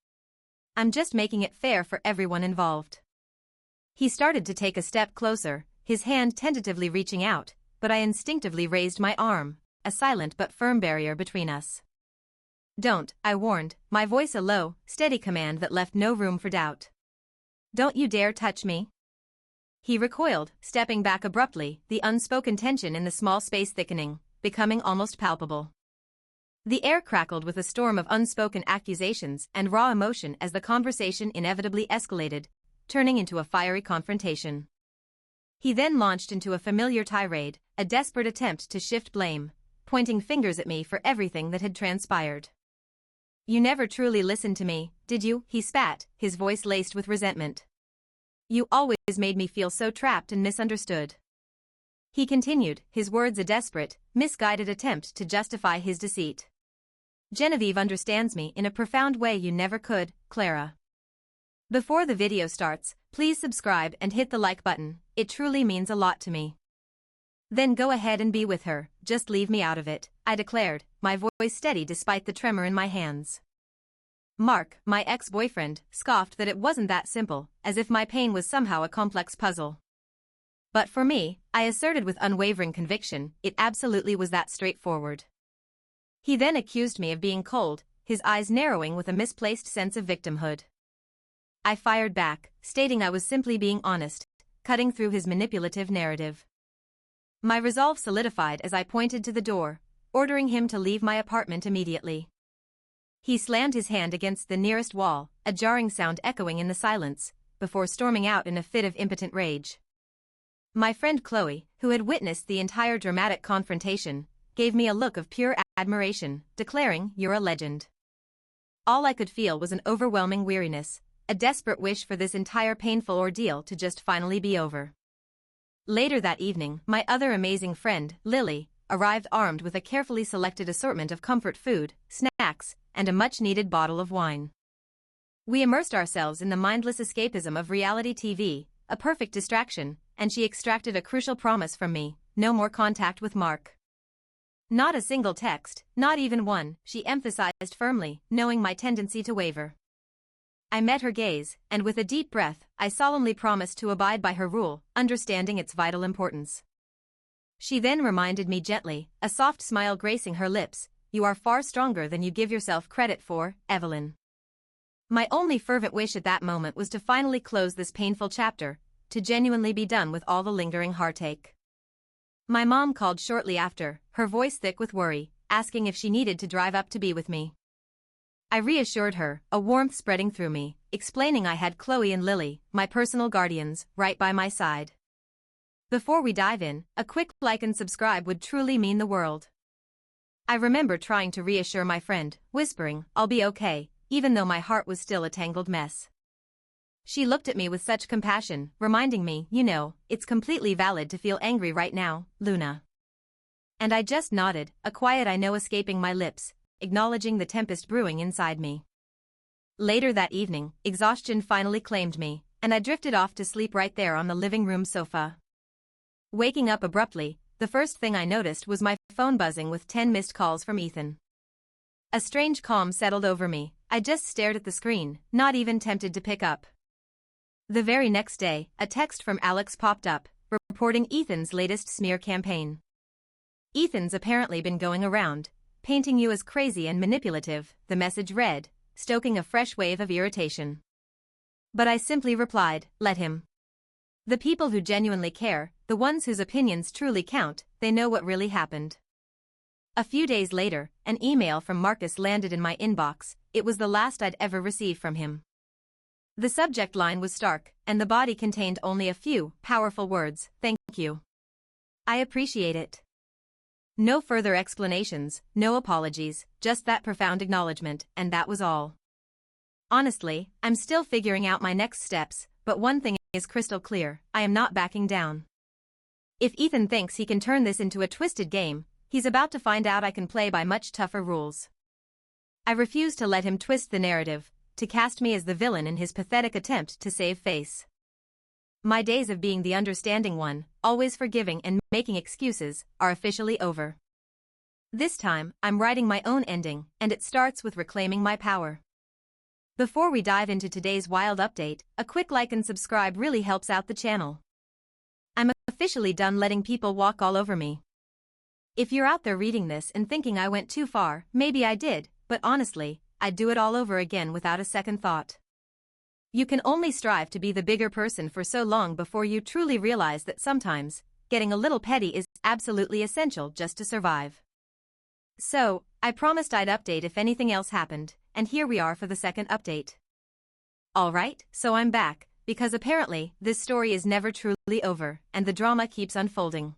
I'm just making it fair for everyone involved." He started to take a step closer, his hand tentatively reaching out, but I instinctively raised my arm, a silent but firm barrier between us. "Don't," I warned, my voice a low, steady command that left no room for doubt. "Don't you dare touch me." He recoiled, stepping back abruptly, the unspoken tension in the small space thickening, becoming almost palpable. The air crackled with a storm of unspoken accusations and raw emotion as the conversation inevitably escalated, turning into a fiery confrontation. He then launched into a familiar tirade, a desperate attempt to shift blame, pointing fingers at me for everything that had transpired. "You never truly listened to me, did you?" he spat, his voice laced with resentment. "You always made me feel so trapped and misunderstood." He continued, his words a desperate, misguided attempt to justify his deceit. "Genevieve understands me in a profound way you never could, Clara. Before the video starts, please subscribe and hit the like button, it truly means a lot to me." "Then go ahead and be with her, just leave me out of it," I declared, my voice steady despite the tremor in my hands. Mark, my ex-boyfriend, scoffed that it wasn't that simple, as if my pain was somehow a complex puzzle. But for me, I asserted with unwavering conviction, it absolutely was that straightforward. He then accused me of being cold, his eyes narrowing with a misplaced sense of victimhood. I fired back, stating I was simply being honest, cutting through his manipulative narrative. My resolve solidified as I pointed to the door, ordering him to leave my apartment immediately. He slammed his hand against the nearest wall, a jarring sound echoing in the silence, before storming out in a fit of impotent rage. My friend Chloe, who had witnessed the entire dramatic confrontation, gave me a look of pure admiration, declaring, "You're a legend." All I could feel was an overwhelming weariness, a desperate wish for this entire painful ordeal to just finally be over. Later that evening, my other amazing friend, Lily, arrived armed with a carefully selected assortment of comfort food, snacks, and a much-needed bottle of wine. We immersed ourselves in the mindless escapism of reality TV, a perfect distraction, and she extracted a crucial promise from me: no more contact with Mark. Not a single text, not even one, she emphasized firmly, knowing my tendency to waver. I met her gaze, and with a deep breath, I solemnly promised to abide by her rule, understanding its vital importance. She then reminded me gently, a soft smile gracing her lips, "You are far stronger than you give yourself credit for, Evelyn." My only fervent wish at that moment was to finally close this painful chapter, to genuinely be done with all the lingering heartache. My mom called shortly after, her voice thick with worry, asking if she needed to drive up to be with me. I reassured her, a warmth spreading through me, explaining I had Chloe and Lily, my personal guardians, right by my side. Before we dive in, a quick like and subscribe would truly mean the world. I remember trying to reassure my friend, whispering, "I'll be okay," even though my heart was still a tangled mess. She looked at me with such compassion, reminding me, "It's completely valid to feel angry right now, Luna." And I just nodded, a quiet I know escaping my lips, acknowledging the tempest brewing inside me. Later that evening, exhaustion finally claimed me, and I drifted off to sleep right there on the living room sofa. Waking up abruptly, the first thing I noticed was my phone buzzing with 10 missed calls from Ethan. A strange calm settled over me. I just stared at the screen, not even tempted to pick up. The very next day, a text from Alex popped up, reporting Ethan's latest smear campaign. "Ethan's apparently been going around, painting you as crazy and manipulative," the message read, stoking a fresh wave of irritation. But I simply replied, "Let him. The people who genuinely care, the ones whose opinions truly count, they know what really happened." A few days later, an email from Marcus landed in my inbox. It was the last I'd ever received from him. The subject line was stark, and the body contained only a few powerful words: "Thank you. I appreciate it." No further explanations, no apologies, just that profound acknowledgement, and that was all. Honestly, I'm still figuring out my next steps, but one thing is crystal clear: I am not backing down. If Ethan thinks he can turn this into a twisted game, he's about to find out I can play by much tougher rules. I refuse to let him twist the narrative, to cast me as the villain in his pathetic attempt to save face. My days of being the understanding one, always forgiving and making excuses, are officially over. This time, I'm writing my own ending, and it starts with reclaiming my power. Before we dive into today's wild update, a quick like and subscribe really helps out the channel. I'm officially done letting people walk all over me. If you're out there reading this and thinking I went too far, maybe I did, but honestly, I'd do it all over again without a second thought. You can only strive to be the bigger person for so long before you truly realize that sometimes, getting a little petty is absolutely essential just to survive. So, I promised I'd update if anything else happened, and here we are for the second update. Alright, so I'm back, because apparently, this story is never truly over, and the drama keeps unfolding.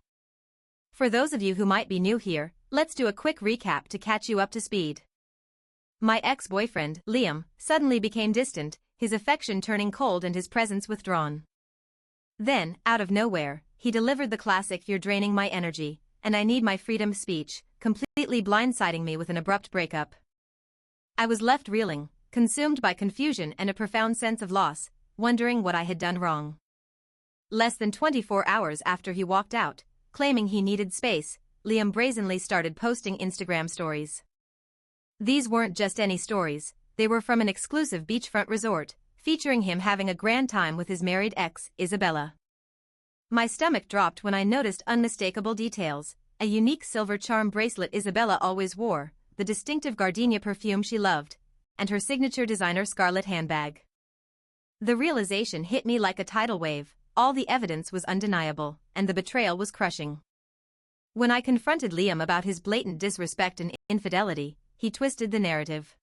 For those of you who might be new here, let's do a quick recap to catch you up to speed. My ex-boyfriend, Liam, suddenly became distant, his affection turning cold and his presence withdrawn. Then, out of nowhere, he delivered the classic "You're draining my energy, and I need my freedom" speech, completely blindsiding me with an abrupt breakup. I was left reeling, consumed by confusion and a profound sense of loss, wondering what I had done wrong. Less than 24 hours after he walked out, claiming he needed space, Liam brazenly started posting Instagram stories. These weren't just any stories, they were from an exclusive beachfront resort, featuring him having a grand time with his married ex, Isabella. My stomach dropped when I noticed unmistakable details: a unique silver charm bracelet Isabella always wore, the distinctive gardenia perfume she loved, and her signature designer scarlet handbag. The realization hit me like a tidal wave: all the evidence was undeniable, and the betrayal was crushing. When I confronted Liam about his blatant disrespect and infidelity, he twisted the narrative.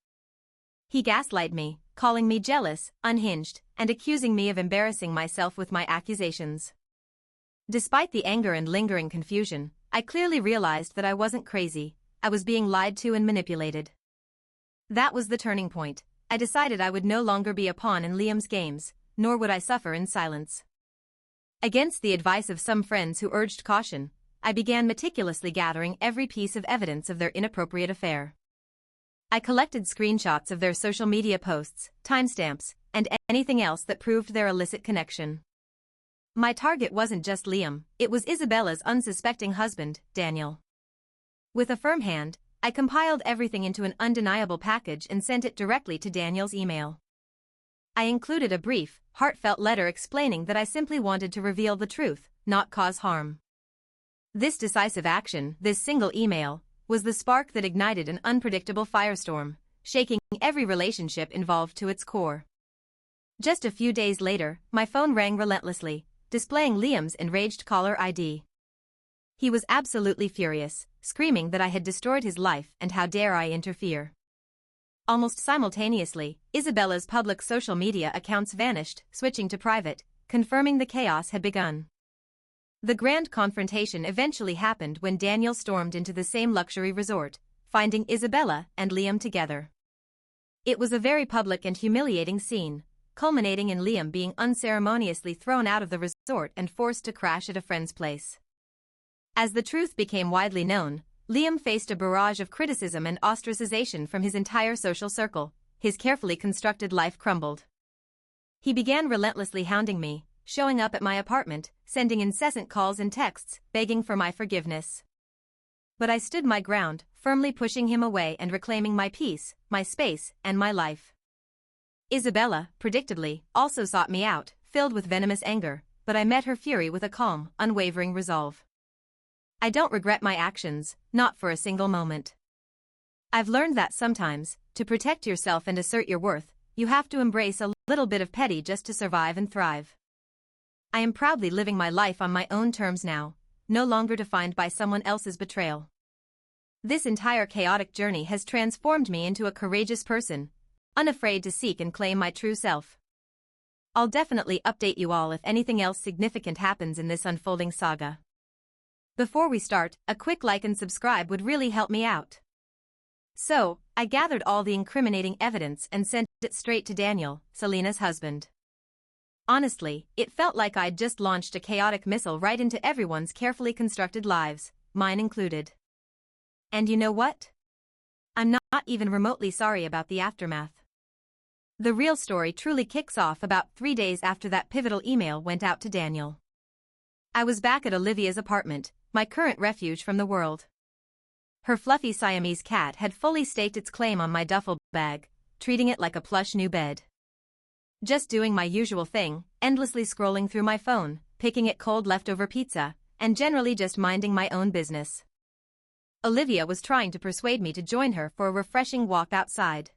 He gaslighted me, calling me jealous, unhinged, and accusing me of embarrassing myself with my accusations. Despite the anger and lingering confusion, I clearly realized that I wasn't crazy, I was being lied to and manipulated. That was the turning point. I decided I would no longer be a pawn in Liam's games, nor would I suffer in silence. Against the advice of some friends who urged caution, I began meticulously gathering every piece of evidence of their inappropriate affair. I collected screenshots of their social media posts, timestamps, and anything else that proved their illicit connection. My target wasn't just Liam, it was Isabella's unsuspecting husband, Daniel. With a firm hand, I compiled everything into an undeniable package and sent it directly to Daniel's email. I included a brief, heartfelt letter explaining that I simply wanted to reveal the truth, not cause harm. This decisive action, this single email, was the spark that ignited an unpredictable firestorm, shaking every relationship involved to its core. Just a few days later, my phone rang relentlessly, displaying Liam's enraged caller ID. He was absolutely furious, screaming that I had destroyed his life and how dare I interfere. Almost simultaneously, Isabella's public social media accounts vanished, switching to private, confirming the chaos had begun. The grand confrontation eventually happened when Daniel stormed into the same luxury resort, finding Isabella and Liam together. It was a very public and humiliating scene, culminating in Liam being unceremoniously thrown out of the resort and forced to crash at a friend's place. As the truth became widely known, Liam faced a barrage of criticism and ostracization from his entire social circle. His carefully constructed life crumbled. He began relentlessly hounding me, showing up at my apartment, sending incessant calls and texts, begging for my forgiveness. But I stood my ground, firmly pushing him away and reclaiming my peace, my space, and my life. Isabella, predictably, also sought me out, filled with venomous anger, but I met her fury with a calm, unwavering resolve. I don't regret my actions, not for a single moment. I've learned that sometimes, to protect yourself and assert your worth, you have to embrace a little bit of petty just to survive and thrive. I am proudly living my life on my own terms now, no longer defined by someone else's betrayal. This entire chaotic journey has transformed me into a courageous person, unafraid to seek and claim my true self. I'll definitely update you all if anything else significant happens in this unfolding saga. Before we start, a quick like and subscribe would really help me out. So, I gathered all the incriminating evidence and sent it straight to Daniel, Selena's husband. Honestly, it felt like I'd just launched a chaotic missile right into everyone's carefully constructed lives, mine included. And you know what? I'm not even remotely sorry about the aftermath. The real story truly kicks off about 3 days after that pivotal email went out to Daniel. I was back at Olivia's apartment, my current refuge from the world. Her fluffy Siamese cat had fully staked its claim on my duffel bag, treating it like a plush new bed. Just doing my usual thing, endlessly scrolling through my phone, picking at cold leftover pizza, and generally just minding my own business. Olivia was trying to persuade me to join her for a refreshing walk outside.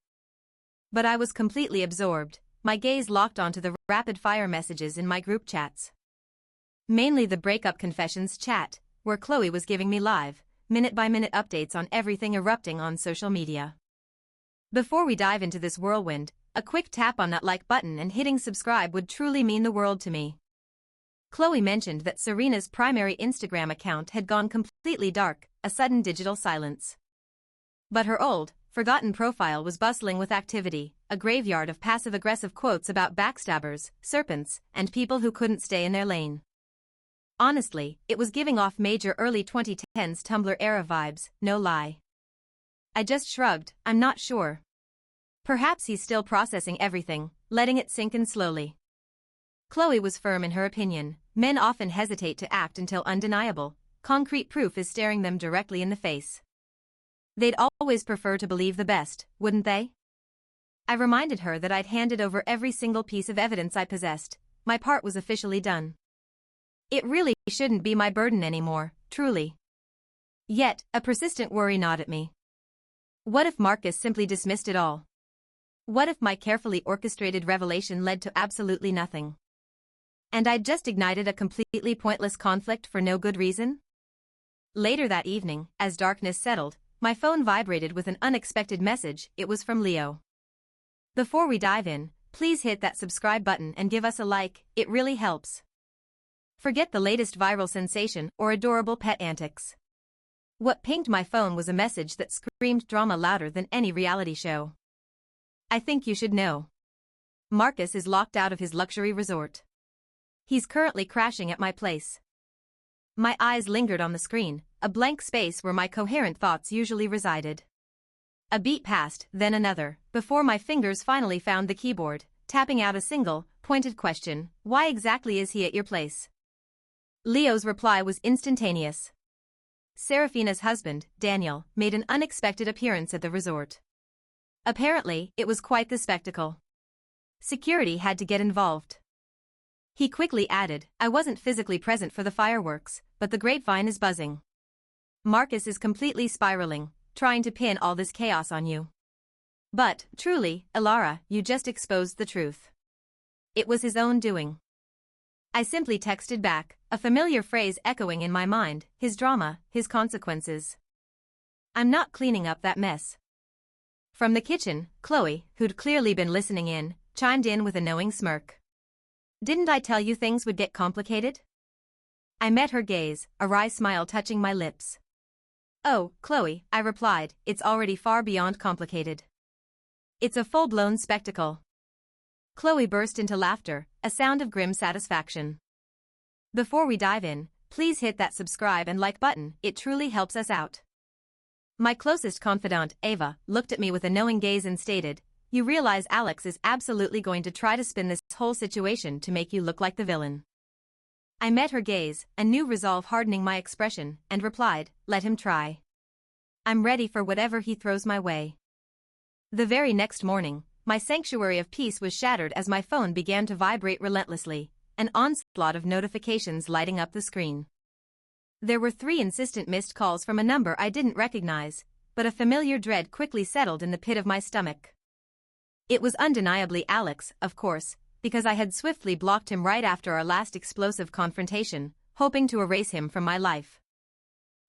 But I was completely absorbed, my gaze locked onto the rapid-fire messages in my group chats. Mainly the breakup confessions chat, where Chloe was giving me live, minute-by-minute updates on everything erupting on social media. Before we dive into this whirlwind, a quick tap on that like button and hitting subscribe would truly mean the world to me. Chloe mentioned that Serena's primary Instagram account had gone completely dark, a sudden digital silence. But her old, forgotten profile was bustling with activity, a graveyard of passive-aggressive quotes about backstabbers, serpents, and people who couldn't stay in their lane. Honestly, it was giving off major early 2010s Tumblr era vibes, no lie. I just shrugged, I'm not sure. Perhaps he's still processing everything, letting it sink in slowly. Chloe was firm in her opinion. Men often hesitate to act until undeniable, concrete proof is staring them directly in the face. They'd always prefer to believe the best, wouldn't they? I reminded her that I'd handed over every single piece of evidence I possessed. My part was officially done. It really shouldn't be my burden anymore, truly. Yet, a persistent worry gnawed at me. What if Marcus simply dismissed it all? What if my carefully orchestrated revelation led to absolutely nothing? And I'd just ignited a completely pointless conflict for no good reason? Later that evening, as darkness settled, my phone vibrated with an unexpected message. It was from Leo. Before we dive in, please hit that subscribe button and give us a like, it really helps. Forget the latest viral sensation or adorable pet antics. What pinged my phone was a message that screamed drama louder than any reality show. I think you should know. Marcus is locked out of his luxury resort. He's currently crashing at my place. My eyes lingered on the screen, a blank space where my coherent thoughts usually resided. A beat passed, then another, before my fingers finally found the keyboard, tapping out a single, pointed question: why exactly is he at your place? Leo's reply was instantaneous. Serafina's husband, Daniel, made an unexpected appearance at the resort. Apparently, it was quite the spectacle. Security had to get involved. He quickly added, I wasn't physically present for the fireworks, but the grapevine is buzzing. Marcus is completely spiraling, trying to pin all this chaos on you. But, truly, Ilara, you just exposed the truth. It was his own doing. I simply texted back, a familiar phrase echoing in my mind, his drama, his consequences. I'm not cleaning up that mess. From the kitchen, Chloe, who'd clearly been listening in, chimed in with a knowing smirk. Didn't I tell you things would get complicated? I met her gaze, a wry smile touching my lips. Oh, Chloe, I replied, it's already far beyond complicated. It's a full-blown spectacle. Chloe burst into laughter, a sound of grim satisfaction. Before we dive in, please hit that subscribe and like button, it truly helps us out. My closest confidant, Ava, looked at me with a knowing gaze and stated, you realize Alex is absolutely going to try to spin this whole situation to make you look like the villain. I met her gaze, a new resolve hardening my expression, and replied, let him try. I'm ready for whatever he throws my way. The very next morning, my sanctuary of peace was shattered as my phone began to vibrate relentlessly, an onslaught of notifications lighting up the screen. There were 3 insistent missed calls from a number I didn't recognize, but a familiar dread quickly settled in the pit of my stomach. It was undeniably Alex, of course, because I had swiftly blocked him right after our last explosive confrontation, hoping to erase him from my life.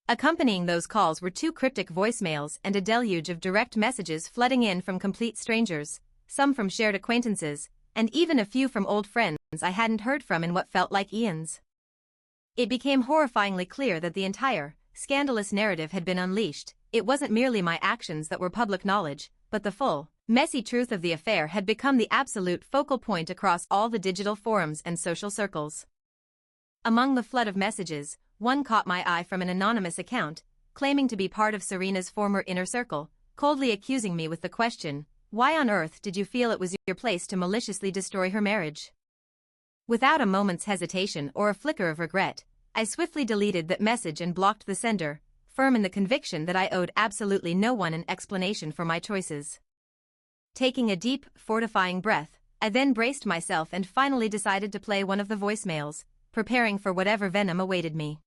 Accompanying those calls were 2 cryptic voicemails and a deluge of direct messages flooding in from complete strangers, some from shared acquaintances, and even a few from old friends I hadn't heard from in what felt like eons. It became horrifyingly clear that the entire, scandalous narrative had been unleashed. It wasn't merely my actions that were public knowledge, but the full, messy truth of the affair had become the absolute focal point across all the digital forums and social circles. Among the flood of messages, one caught my eye from an anonymous account, claiming to be part of Serena's former inner circle, coldly accusing me with the question, why on earth did you feel it was your place to maliciously destroy her marriage? Without a moment's hesitation or a flicker of regret, I swiftly deleted that message and blocked the sender, firm in the conviction that I owed absolutely no one an explanation for my choices. Taking a deep, fortifying breath, I then braced myself and finally decided to play one of the voicemails, preparing for whatever venom awaited me.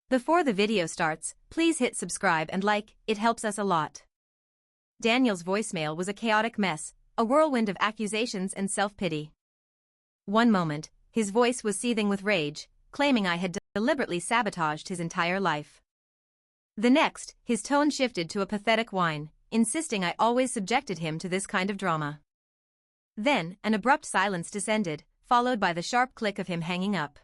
Before the video starts, please hit subscribe and like, it helps us a lot. Daniel's voicemail was a chaotic mess, a whirlwind of accusations and self-pity. One moment, his voice was seething with rage, claiming I had deliberately sabotaged his entire life. The next, his tone shifted to a pathetic whine, insisting I always subjected him to this kind of drama. Then, an abrupt silence descended, followed by the sharp click of him hanging up.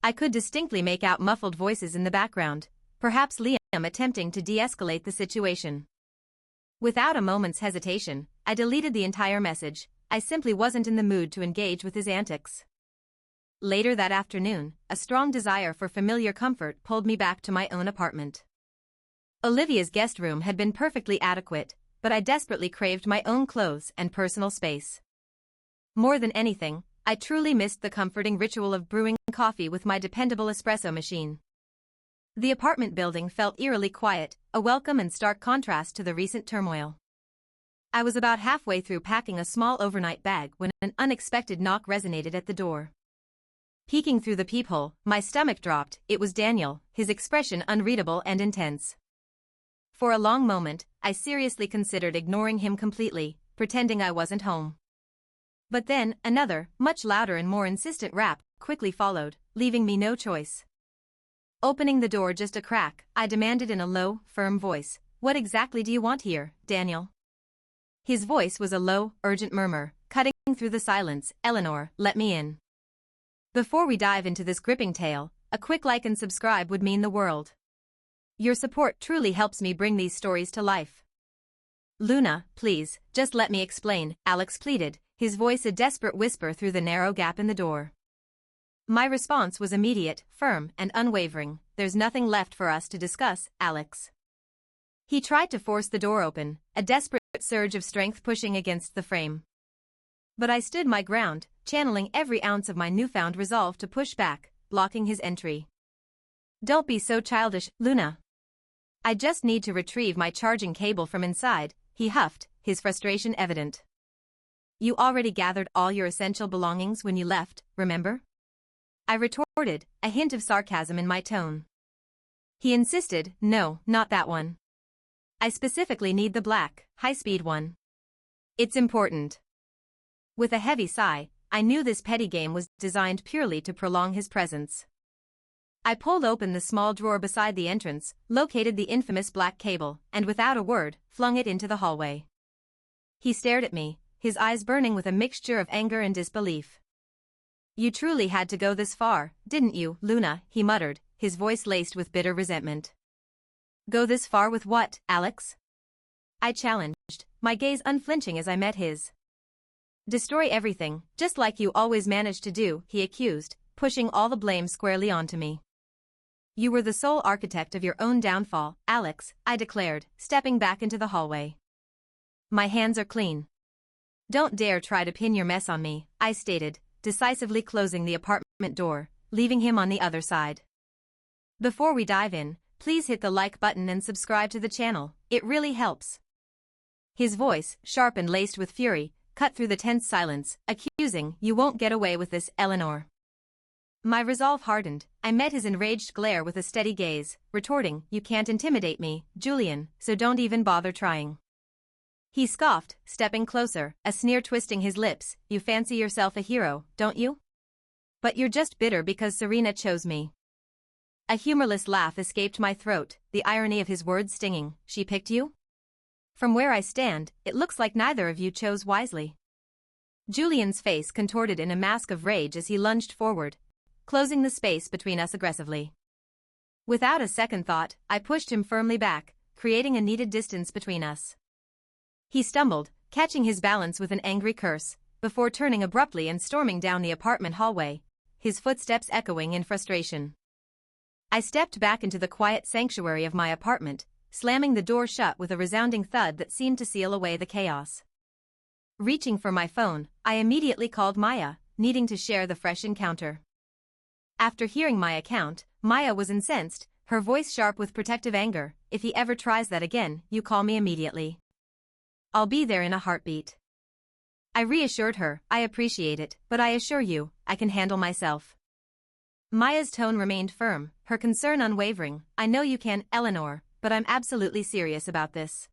I could distinctly make out muffled voices in the background, perhaps Liam attempting to de-escalate the situation. Without a moment's hesitation, I deleted the entire message. I simply wasn't in the mood to engage with his antics. Later that afternoon, a strong desire for familiar comfort pulled me back to my own apartment. Olivia's guest room had been perfectly adequate, but I desperately craved my own clothes and personal space. More than anything, I truly missed the comforting ritual of brewing coffee with my dependable espresso machine. The apartment building felt eerily quiet, a welcome and stark contrast to the recent turmoil. I was about halfway through packing a small overnight bag when an unexpected knock resonated at the door. Peeking through the peephole, my stomach dropped. It was Daniel, his expression unreadable and intense. For a long moment, I seriously considered ignoring him completely, pretending I wasn't home. But then, another, much louder and more insistent rap quickly followed, leaving me no choice. Opening the door just a crack, I demanded in a low, firm voice, "What exactly do you want here, Daniel?" His voice was a low, urgent murmur, cutting through the silence. Eleanor, let me in. Before we dive into this gripping tale, a quick like and subscribe would mean the world. Your support truly helps me bring these stories to life. Luna, please, just let me explain, Alex pleaded, his voice a desperate whisper through the narrow gap in the door. My response was immediate, firm, and unwavering. There's nothing left for us to discuss, Alex. He tried to force the door open, a desperate surge of strength pushing against the frame. But I stood my ground, channeling every ounce of my newfound resolve to push back, blocking his entry. Don't be so childish, Luna. I just need to retrieve my charging cable from inside, he huffed, his frustration evident. You already gathered all your essential belongings when you left, remember? I retorted, a hint of sarcasm in my tone. He insisted, no, not that one. I specifically need the black, high-speed one. It's important. With a heavy sigh, I knew this petty game was designed purely to prolong his presence. I pulled open the small drawer beside the entrance, located the infamous black cable, and without a word, flung it into the hallway. He stared at me, his eyes burning with a mixture of anger and disbelief. You truly had to go this far, didn't you, Luna, he muttered, his voice laced with bitter resentment. Go this far with what, Alex? I challenged, my gaze unflinching as I met his. Destroy everything, just like you always managed to do, he accused, pushing all the blame squarely onto me. You were the sole architect of your own downfall, Alex, I declared, stepping back into the hallway. My hands are clean. Don't dare try to pin your mess on me, I stated, decisively closing the apartment door, leaving him on the other side. Before we dive in, please hit the like button and subscribe to the channel, it really helps. His voice, sharp and laced with fury, cut through the tense silence, accusing, you won't get away with this, Eleanor. My resolve hardened, I met his enraged glare with a steady gaze, retorting, you can't intimidate me, Julian, so don't even bother trying. He scoffed, stepping closer, a sneer twisting his lips, you fancy yourself a hero, don't you? But you're just bitter because Serena chose me. A humorless laugh escaped my throat, the irony of his words stinging, she picked you? From where I stand, it looks like neither of you chose wisely. Julian's face contorted in a mask of rage as he lunged forward, closing the space between us aggressively. Without a second thought, I pushed him firmly back, creating a needed distance between us. He stumbled, catching his balance with an angry curse, before turning abruptly and storming down the apartment hallway, his footsteps echoing in frustration. I stepped back into the quiet sanctuary of my apartment, slamming the door shut with a resounding thud that seemed to seal away the chaos. Reaching for my phone, I immediately called Maya, needing to share the fresh encounter. After hearing my account, Maya was incensed, her voice sharp with protective anger, if he ever tries that again, you call me immediately. I'll be there in a heartbeat. I reassured her, I appreciate it, but I assure you, I can handle myself. Maya's tone remained firm, her concern unwavering, I know you can, Eleanor, but I'm absolutely serious about this.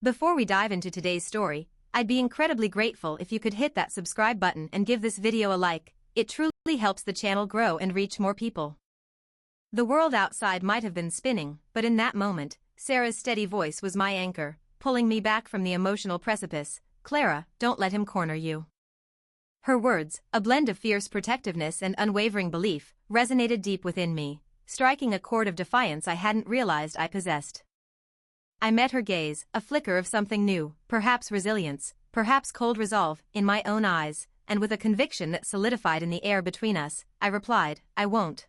Before we dive into today's story, I'd be incredibly grateful if you could hit that subscribe button and give this video a like, it truly helps the channel grow and reach more people. The world outside might have been spinning, but in that moment, Sarah's steady voice was my anchor, pulling me back from the emotional precipice. Clara, don't let him corner you. Her words, a blend of fierce protectiveness and unwavering belief, resonated deep within me, striking a chord of defiance I hadn't realized I possessed. I met her gaze, a flicker of something new, perhaps resilience, perhaps cold resolve, in my own eyes, and with a conviction that solidified in the air between us, I replied, I won't.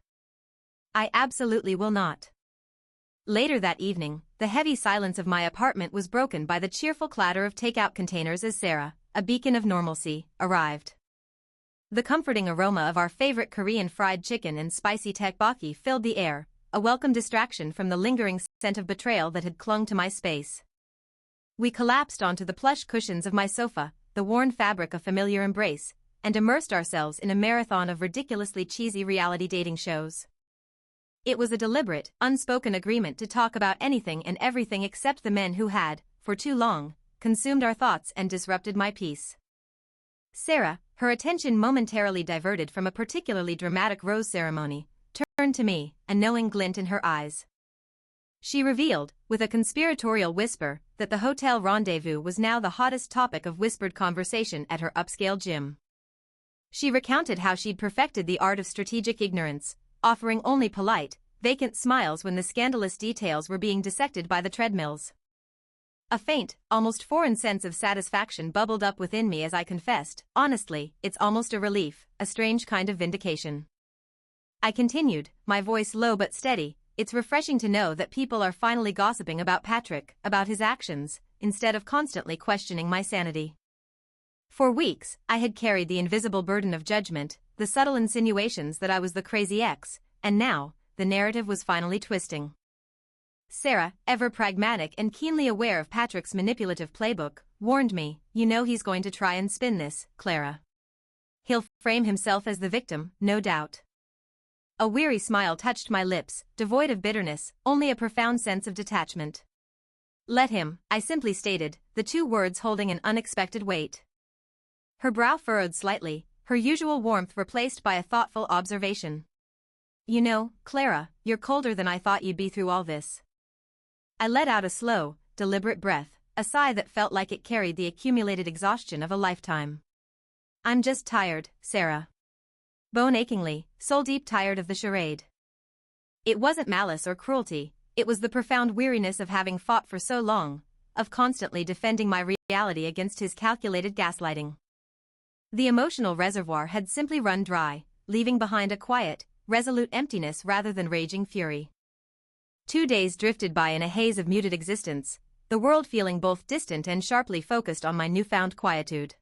I absolutely will not. Later that evening, the heavy silence of my apartment was broken by the cheerful clatter of takeout containers as Sarah, a beacon of normalcy, arrived. The comforting aroma of our favorite Korean fried chicken and spicy tteokbokki filled the air, a welcome distraction from the lingering scent of betrayal that had clung to my space. We collapsed onto the plush cushions of my sofa, the worn fabric a familiar embrace, and immersed ourselves in a marathon of ridiculously cheesy reality dating shows. It was a deliberate, unspoken agreement to talk about anything and everything except the men who had, for too long, consumed our thoughts and disrupted my peace. Sarah, her attention momentarily diverted from a particularly dramatic rose ceremony, turned to me, a knowing glint in her eyes. She revealed, with a conspiratorial whisper, that the hotel rendezvous was now the hottest topic of whispered conversation at her upscale gym. She recounted how she'd perfected the art of strategic ignorance, offering only polite, vacant smiles when the scandalous details were being dissected by the treadmills. A faint, almost foreign sense of satisfaction bubbled up within me as I confessed, honestly, it's almost a relief, a strange kind of vindication. I continued, my voice low but steady, it's refreshing to know that people are finally gossiping about Patrick, about his actions, instead of constantly questioning my sanity. For weeks, I had carried the invisible burden of judgment, the subtle insinuations that I was the crazy ex, and now, the narrative was finally twisting. Sarah, ever pragmatic and keenly aware of Patrick's manipulative playbook, warned me, you know he's going to try and spin this, Clara. He'll frame himself as the victim, no doubt. A weary smile touched my lips, devoid of bitterness, only a profound sense of detachment. Let him, I simply stated, the two words holding an unexpected weight. Her brow furrowed slightly, her usual warmth replaced by a thoughtful observation. You know, Clara, you're colder than I thought you'd be through all this. I let out a slow, deliberate breath, a sigh that felt like it carried the accumulated exhaustion of a lifetime. I'm just tired, Sarah. Bone-achingly, soul-deep tired of the charade. It wasn't malice or cruelty, it was the profound weariness of having fought for so long, of constantly defending my reality against his calculated gaslighting. The emotional reservoir had simply run dry, leaving behind a quiet, resolute emptiness rather than raging fury. 2 days drifted by in a haze of muted existence, the world feeling both distant and sharply focused on my newfound quietude.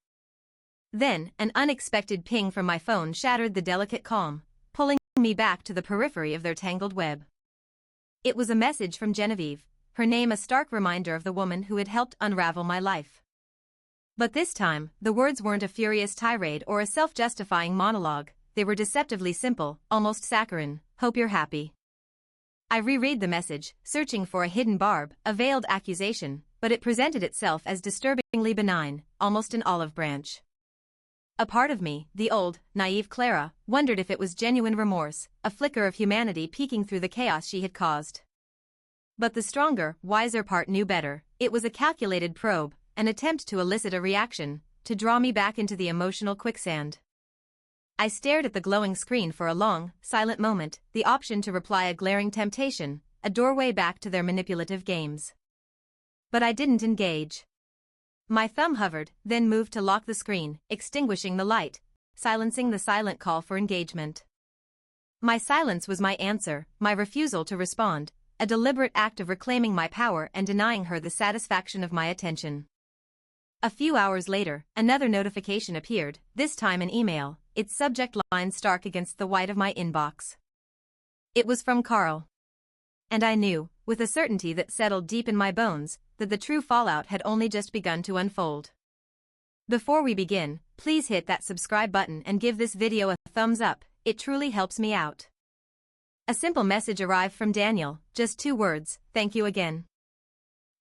Then, an unexpected ping from my phone shattered the delicate calm, pulling me back to the periphery of their tangled web. It was a message from Genevieve, her name a stark reminder of the woman who had helped unravel my life. But this time, the words weren't a furious tirade or a self-justifying monologue, they were deceptively simple, almost saccharine, hope you're happy. I reread the message, searching for a hidden barb, a veiled accusation, but it presented itself as disturbingly benign, almost an olive branch. A part of me, the old, naive Clara, wondered if it was genuine remorse, a flicker of humanity peeking through the chaos she had caused. But the stronger, wiser part knew better, it was a calculated probe, an attempt to elicit a reaction, to draw me back into the emotional quicksand. I stared at the glowing screen for a long, silent moment, the option to reply a glaring temptation, a doorway back to their manipulative games. But I didn't engage. My thumb hovered, then moved to lock the screen, extinguishing the light, silencing the silent call for engagement. My silence was my answer, my refusal to respond, a deliberate act of reclaiming my power and denying her the satisfaction of my attention. A few hours later, another notification appeared, this time an email, its subject line stark against the white of my inbox. It was from Carl. And I knew, with a certainty that settled deep in my bones, that the true fallout had only just begun to unfold. Before we begin, please hit that subscribe button and give this video a thumbs up, it truly helps me out. A simple message arrived from Daniel, just 2 words, thank you again.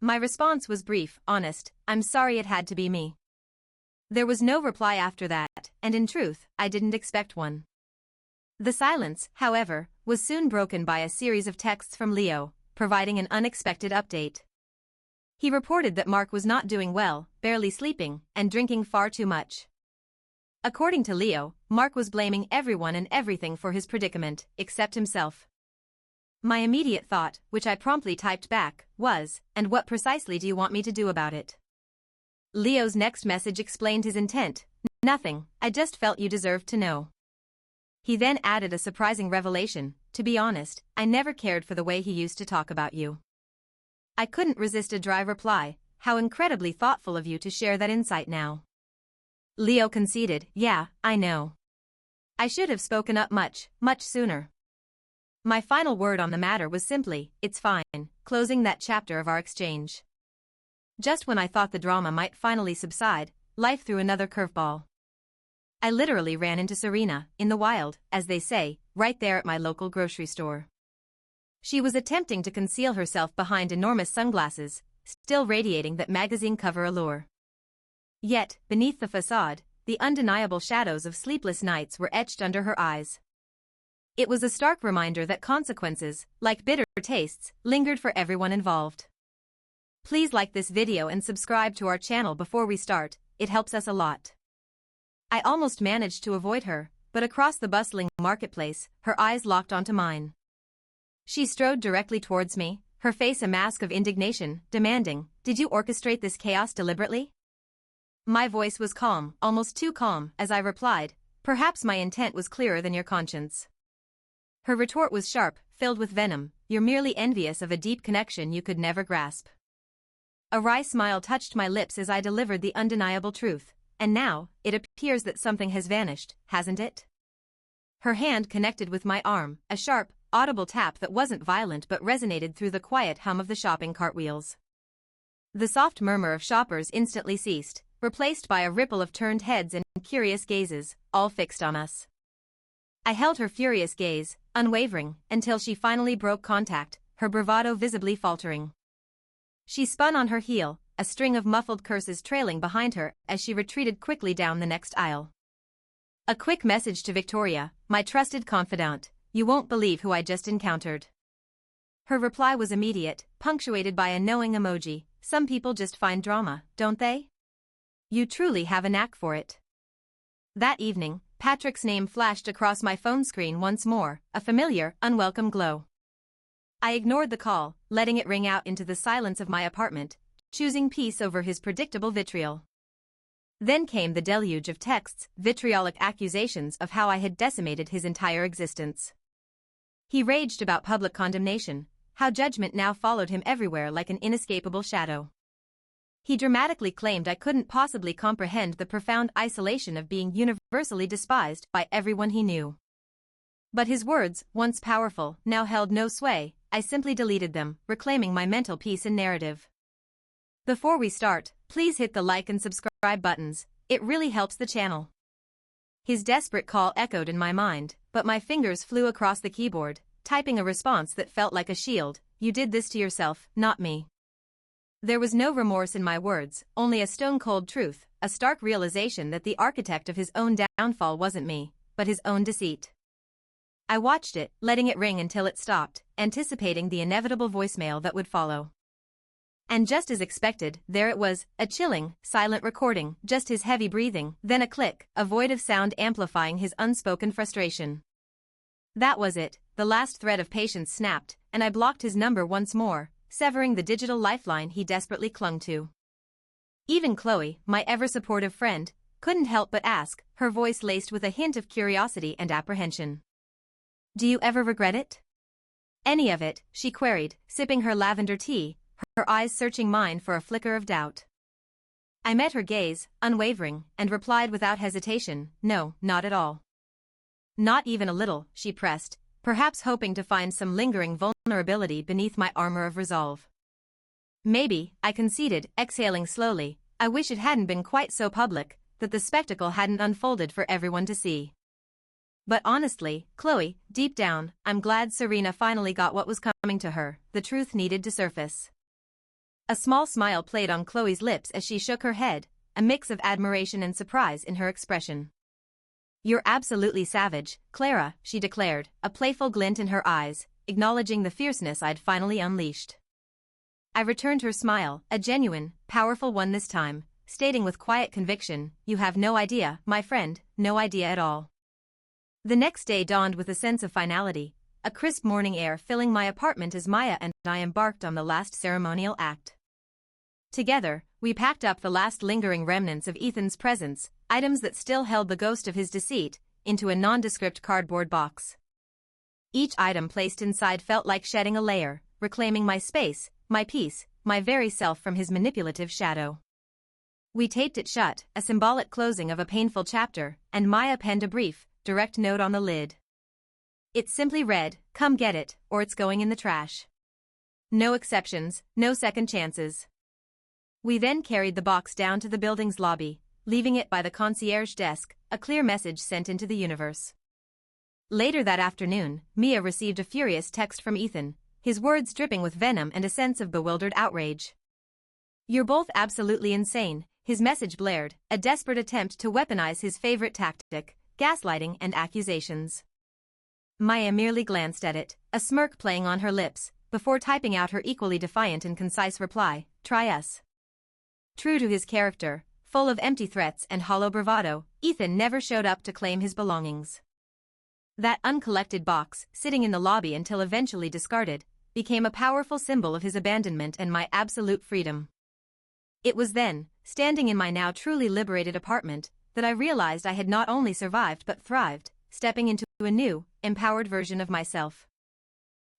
My response was brief, honest, I'm sorry it had to be me. There was no reply after that, and in truth, I didn't expect one. The silence, however, was soon broken by a series of texts from Leo, providing an unexpected update. He reported that Mark was not doing well, barely sleeping, and drinking far too much. According to Leo, Mark was blaming everyone and everything for his predicament, except himself. My immediate thought, which I promptly typed back, was, and what precisely do you want me to do about it? Leo's next message explained his intent, nothing, I just felt you deserved to know. He then added a surprising revelation, to be honest, I never cared for the way he used to talk about you. I couldn't resist a dry reply, how incredibly thoughtful of you to share that insight now. Leo conceded, yeah, I know. I should have spoken up much sooner. My final word on the matter was simply, it's fine, closing that chapter of our exchange. Just when I thought the drama might finally subside, life threw another curveball. I literally ran into Serena, in the wild, as they say, right there at my local grocery store. She was attempting to conceal herself behind enormous sunglasses, still radiating that magazine cover allure. Yet, beneath the facade, the undeniable shadows of sleepless nights were etched under her eyes. It was a stark reminder that consequences, like bitter tastes, lingered for everyone involved. Please like this video and subscribe to our channel before we start, it helps us a lot. I almost managed to avoid her, but across the bustling marketplace, her eyes locked onto mine. She strode directly towards me, her face a mask of indignation, demanding, "Did you orchestrate this chaos deliberately?" My voice was calm, almost too calm, as I replied, "Perhaps my intent was clearer than your conscience." Her retort was sharp, filled with venom, "You're merely envious of a deep connection you could never grasp." A wry smile touched my lips as I delivered the undeniable truth, and now, it appears that something has vanished, hasn't it? Her hand connected with my arm, a sharp, audible tap that wasn't violent but resonated through the quiet hum of the shopping cart wheels. The soft murmur of shoppers instantly ceased, replaced by a ripple of turned heads and curious gazes, all fixed on us. I held her furious gaze, unwavering, until she finally broke contact, her bravado visibly faltering. She spun on her heel, a string of muffled curses trailing behind her as she retreated quickly down the next aisle. A quick message to Victoria, my trusted confidant, "You won't believe who I just encountered." Her reply was immediate, punctuated by a knowing emoji. Some people just find drama, don't they? You truly have a knack for it. That evening, Patrick's name flashed across my phone screen once more, a familiar, unwelcome glow. I ignored the call, letting it ring out into the silence of my apartment, choosing peace over his predictable vitriol. Then came the deluge of texts, vitriolic accusations of how I had decimated his entire existence. He raged about public condemnation, how judgment now followed him everywhere like an inescapable shadow. He dramatically claimed I couldn't possibly comprehend the profound isolation of being universally despised by everyone he knew. But his words, once powerful, now held no sway. I simply deleted them, reclaiming my mental peace and narrative. Before we start, please hit the like and subscribe buttons, it really helps the channel. His desperate call echoed in my mind, but my fingers flew across the keyboard, typing a response that felt like a shield. "You did this to yourself, not me." There was no remorse in my words, only a stone-cold truth, a stark realization that the architect of his own downfall wasn't me, but his own deceit. I watched it, letting it ring until it stopped, anticipating the inevitable voicemail that would follow. And just as expected, there it was, a chilling, silent recording, just his heavy breathing, then a click, a void of sound amplifying his unspoken frustration. That was it, the last thread of patience snapped, and I blocked his number once more, severing the digital lifeline he desperately clung to. Even Chloe, my ever-supportive friend, couldn't help but ask, her voice laced with a hint of curiosity and apprehension. "Do you ever regret it?" "Any of it," she queried, sipping her lavender tea, her eyes searching mine for a flicker of doubt. I met her gaze, unwavering, and replied without hesitation, "No, not at all." "Not even a little," she pressed, perhaps hoping to find some lingering vulnerability beneath my armor of resolve. "Maybe," I conceded, exhaling slowly, "I wish it hadn't been quite so public, that the spectacle hadn't unfolded for everyone to see. But honestly, Chloe, deep down, I'm glad Serena finally got what was coming to her, the truth needed to surface." A small smile played on Chloe's lips as she shook her head, a mix of admiration and surprise in her expression. "You're absolutely savage, Clara," she declared, a playful glint in her eyes, acknowledging the fierceness I'd finally unleashed. I returned her smile, a genuine, powerful one this time, stating with quiet conviction, "You have no idea, my friend, no idea at all." The next day dawned with a sense of finality, a crisp morning air filling my apartment as Maya and I embarked on the last ceremonial act. Together, we packed up the last lingering remnants of Ethan's presence, items that still held the ghost of his deceit, into a nondescript cardboard box. Each item placed inside felt like shedding a layer, reclaiming my space, my peace, my very self from his manipulative shadow. We taped it shut, a symbolic closing of a painful chapter, and Maya penned a brief, direct note on the lid. It simply read, "Come get it, or it's going in the trash." No exceptions, no second chances. We then carried the box down to the building's lobby, leaving it by the concierge desk, a clear message sent into the universe. Later that afternoon, Mia received a furious text from Ethan, his words dripping with venom and a sense of bewildered outrage. "You're both absolutely insane," his message blared, a desperate attempt to weaponize his favorite tactic, gaslighting and accusations. Maya merely glanced at it, a smirk playing on her lips, before typing out her equally defiant and concise reply, "Try us." True to his character, full of empty threats and hollow bravado, Ethan never showed up to claim his belongings. That uncollected box, sitting in the lobby until eventually discarded, became a powerful symbol of his abandonment and my absolute freedom. It was then, standing in my now truly liberated apartment, that I realized I had not only survived but thrived, stepping into a new, empowered version of myself.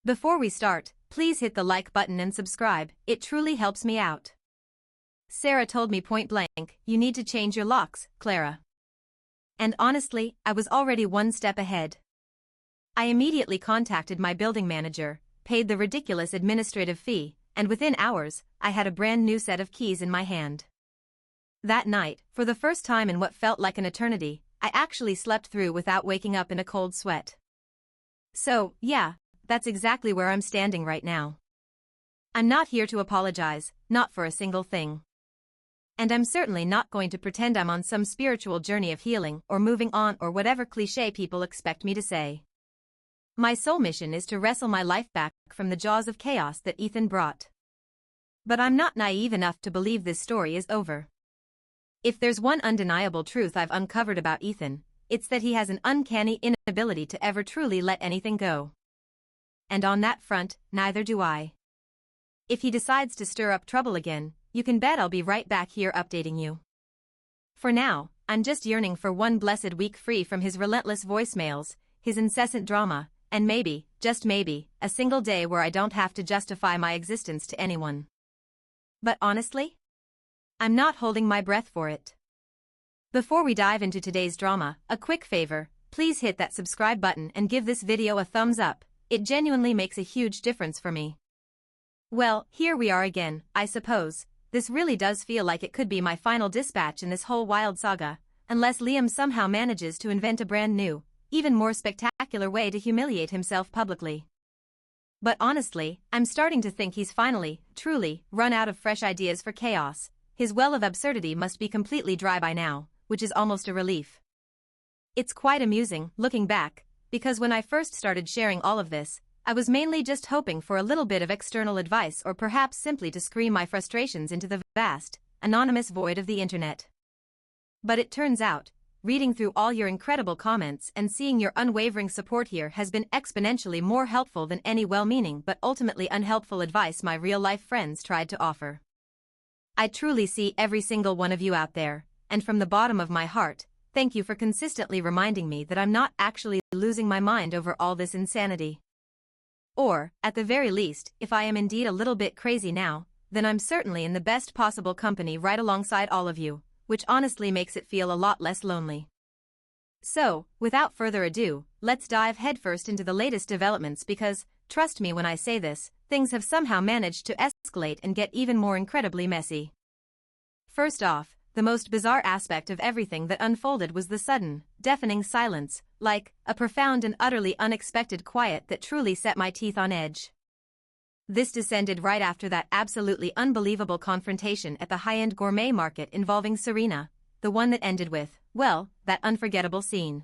Before we start, please hit the like button and subscribe, it truly helps me out. Sarah told me point blank, "You need to change your locks, Clara." And honestly, I was already one step ahead. I immediately contacted my building manager, paid the ridiculous administrative fee, and within hours, I had a brand new set of keys in my hand. That night, for the first time in what felt like an eternity, I actually slept through without waking up in a cold sweat. So, yeah, that's exactly where I'm standing right now. I'm not here to apologize, not for a single thing. And I'm certainly not going to pretend I'm on some spiritual journey of healing or moving on or whatever cliché people expect me to say. My sole mission is to wrestle my life back from the jaws of chaos that Ethan brought. But I'm not naive enough to believe this story is over. If there's one undeniable truth I've uncovered about Ethan, it's that he has an uncanny inability to ever truly let anything go. And on that front, neither do I. If he decides to stir up trouble again, you can bet I'll be right back here updating you. For now, I'm just yearning for one blessed week free from his relentless voicemails, his incessant drama, and maybe, just maybe, a single day where I don't have to justify my existence to anyone. But honestly, I'm not holding my breath for it. Before we dive into today's drama, a quick favor, please hit that subscribe button and give this video a thumbs up, it genuinely makes a huge difference for me. Well, here we are again, I suppose. This really does feel like it could be my final dispatch in this whole wild saga, unless Liam somehow manages to invent a brand new, even more spectacular way to humiliate himself publicly. But honestly, I'm starting to think he's finally, truly, run out of fresh ideas for chaos. His well of absurdity must be completely dry by now, which is almost a relief. It's quite amusing, looking back, because when I first started sharing all of this, I was mainly just hoping for a little bit of external advice or perhaps simply to scream my frustrations into the vast, anonymous void of the internet. But it turns out, reading through all your incredible comments and seeing your unwavering support here has been exponentially more helpful than any well-meaning but ultimately unhelpful advice my real-life friends tried to offer. I truly see every single one of you out there, and from the bottom of my heart, thank you for consistently reminding me that I'm not actually losing my mind over all this insanity. Or, at the very least, if I am indeed a little bit crazy now, then I'm certainly in the best possible company right alongside all of you, which honestly makes it feel a lot less lonely. So, without further ado, let's dive headfirst into the latest developments because, trust me when I say this, things have somehow managed to escalate and get even more incredibly messy. First off, the most bizarre aspect of everything that unfolded was the sudden, deafening silence, like a profound and utterly unexpected quiet that truly set my teeth on edge. This descended right after that absolutely unbelievable confrontation at the high-end gourmet market involving Serena, the one that ended with, well, that unforgettable scene.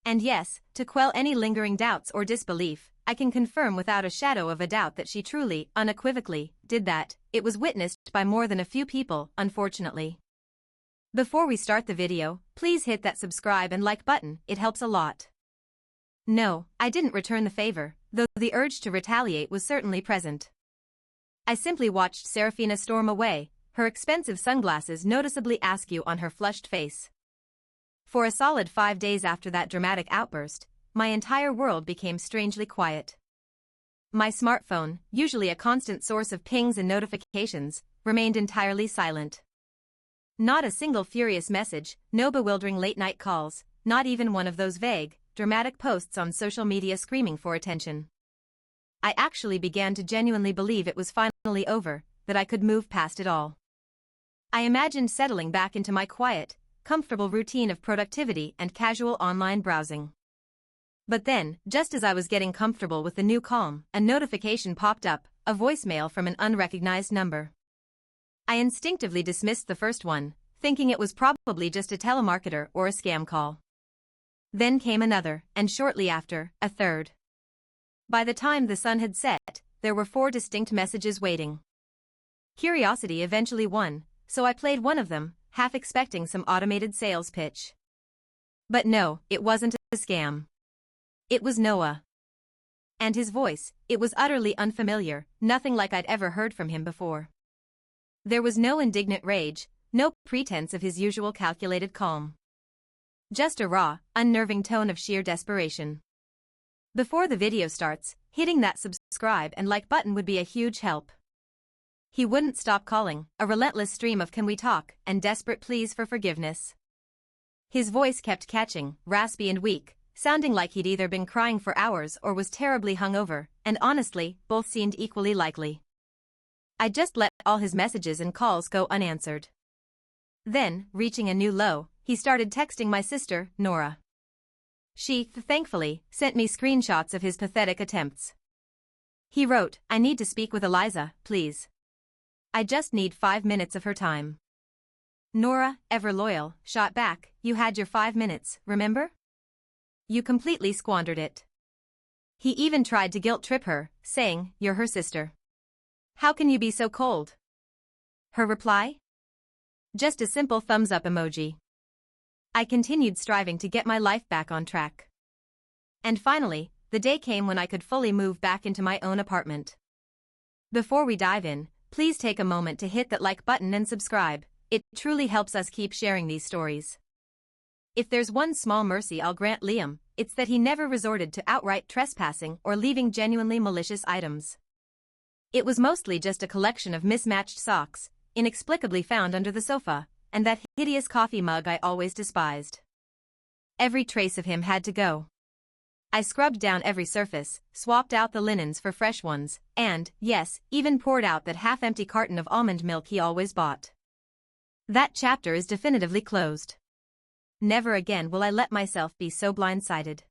And yes, to quell any lingering doubts or disbelief, I can confirm without a shadow of a doubt that she truly, unequivocally, did that. It was witnessed by more than a few people, unfortunately. Before we start the video, please hit that subscribe and like button, it helps a lot. No, I didn't return the favor, though the urge to retaliate was certainly present. I simply watched Serafina storm away, her expensive sunglasses noticeably askew on her flushed face. For a solid 5 days after that dramatic outburst, my entire world became strangely quiet. My smartphone, usually a constant source of pings and notifications, remained entirely silent. Not a single furious message, no bewildering late-night calls, not even one of those vague, dramatic posts on social media screaming for attention. I actually began to genuinely believe it was finally over, that I could move past it all. I imagined settling back into my quiet, comfortable routine of productivity and casual online browsing. But then, just as I was getting comfortable with the new calm, a notification popped up, a voicemail from an unrecognized number. I instinctively dismissed the first one, thinking it was probably just a telemarketer or a scam call. Then came another, and shortly after, a third. By the time the sun had set, there were 4 distinct messages waiting. Curiosity eventually won, so I played one of them, half expecting some automated sales pitch. But no, it wasn't a scam. It was Noah. And his voice, it was utterly unfamiliar, nothing like I'd ever heard from him before. There was no indignant rage, no pretense of his usual calculated calm. Just a raw, unnerving tone of sheer desperation. Before the video starts, hitting that subscribe and like button would be a huge help. He wouldn't stop calling, a relentless stream of "can we talk" and desperate pleas for forgiveness. His voice kept catching, raspy and weak, sounding like he'd either been crying for hours or was terribly hungover, and honestly, both seemed equally likely. I just let all his messages and calls go unanswered. Then, reaching a new low, he started texting my sister, Nora. She, thankfully, sent me screenshots of his pathetic attempts. He wrote, "I need to speak with Eliza, please. I just need 5 minutes of her time." Nora, ever loyal, shot back, "You had your 5 minutes, remember? You completely squandered it." He even tried to guilt-trip her, saying, "You're her sister. How can you be so cold?" Her reply? Just a simple thumbs-up emoji. I continued striving to get my life back on track. And finally, the day came when I could fully move back into my own apartment. Before we dive in, please take a moment to hit that like button and subscribe. It truly helps us keep sharing these stories. If there's one small mercy I'll grant Liam, it's that he never resorted to outright trespassing or leaving genuinely malicious items. It was mostly just a collection of mismatched socks, inexplicably found under the sofa, and that hideous coffee mug I always despised. Every trace of him had to go. I scrubbed down every surface, swapped out the linens for fresh ones, and, yes, even poured out that half-empty carton of almond milk he always bought. That chapter is definitively closed. Never again will I let myself be so blindsided.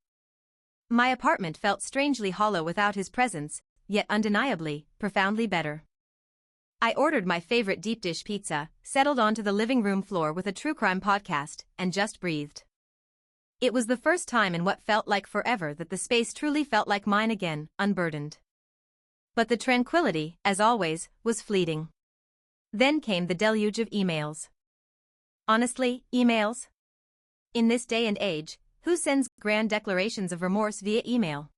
My apartment felt strangely hollow without his presence, yet undeniably, profoundly better. I ordered my favorite deep dish pizza, settled onto the living room floor with a true crime podcast, and just breathed. It was the first time in what felt like forever that the space truly felt like mine again, unburdened. But the tranquility, as always, was fleeting. Then came the deluge of emails. Honestly, emails? In this day and age, who sends grand declarations of remorse via email?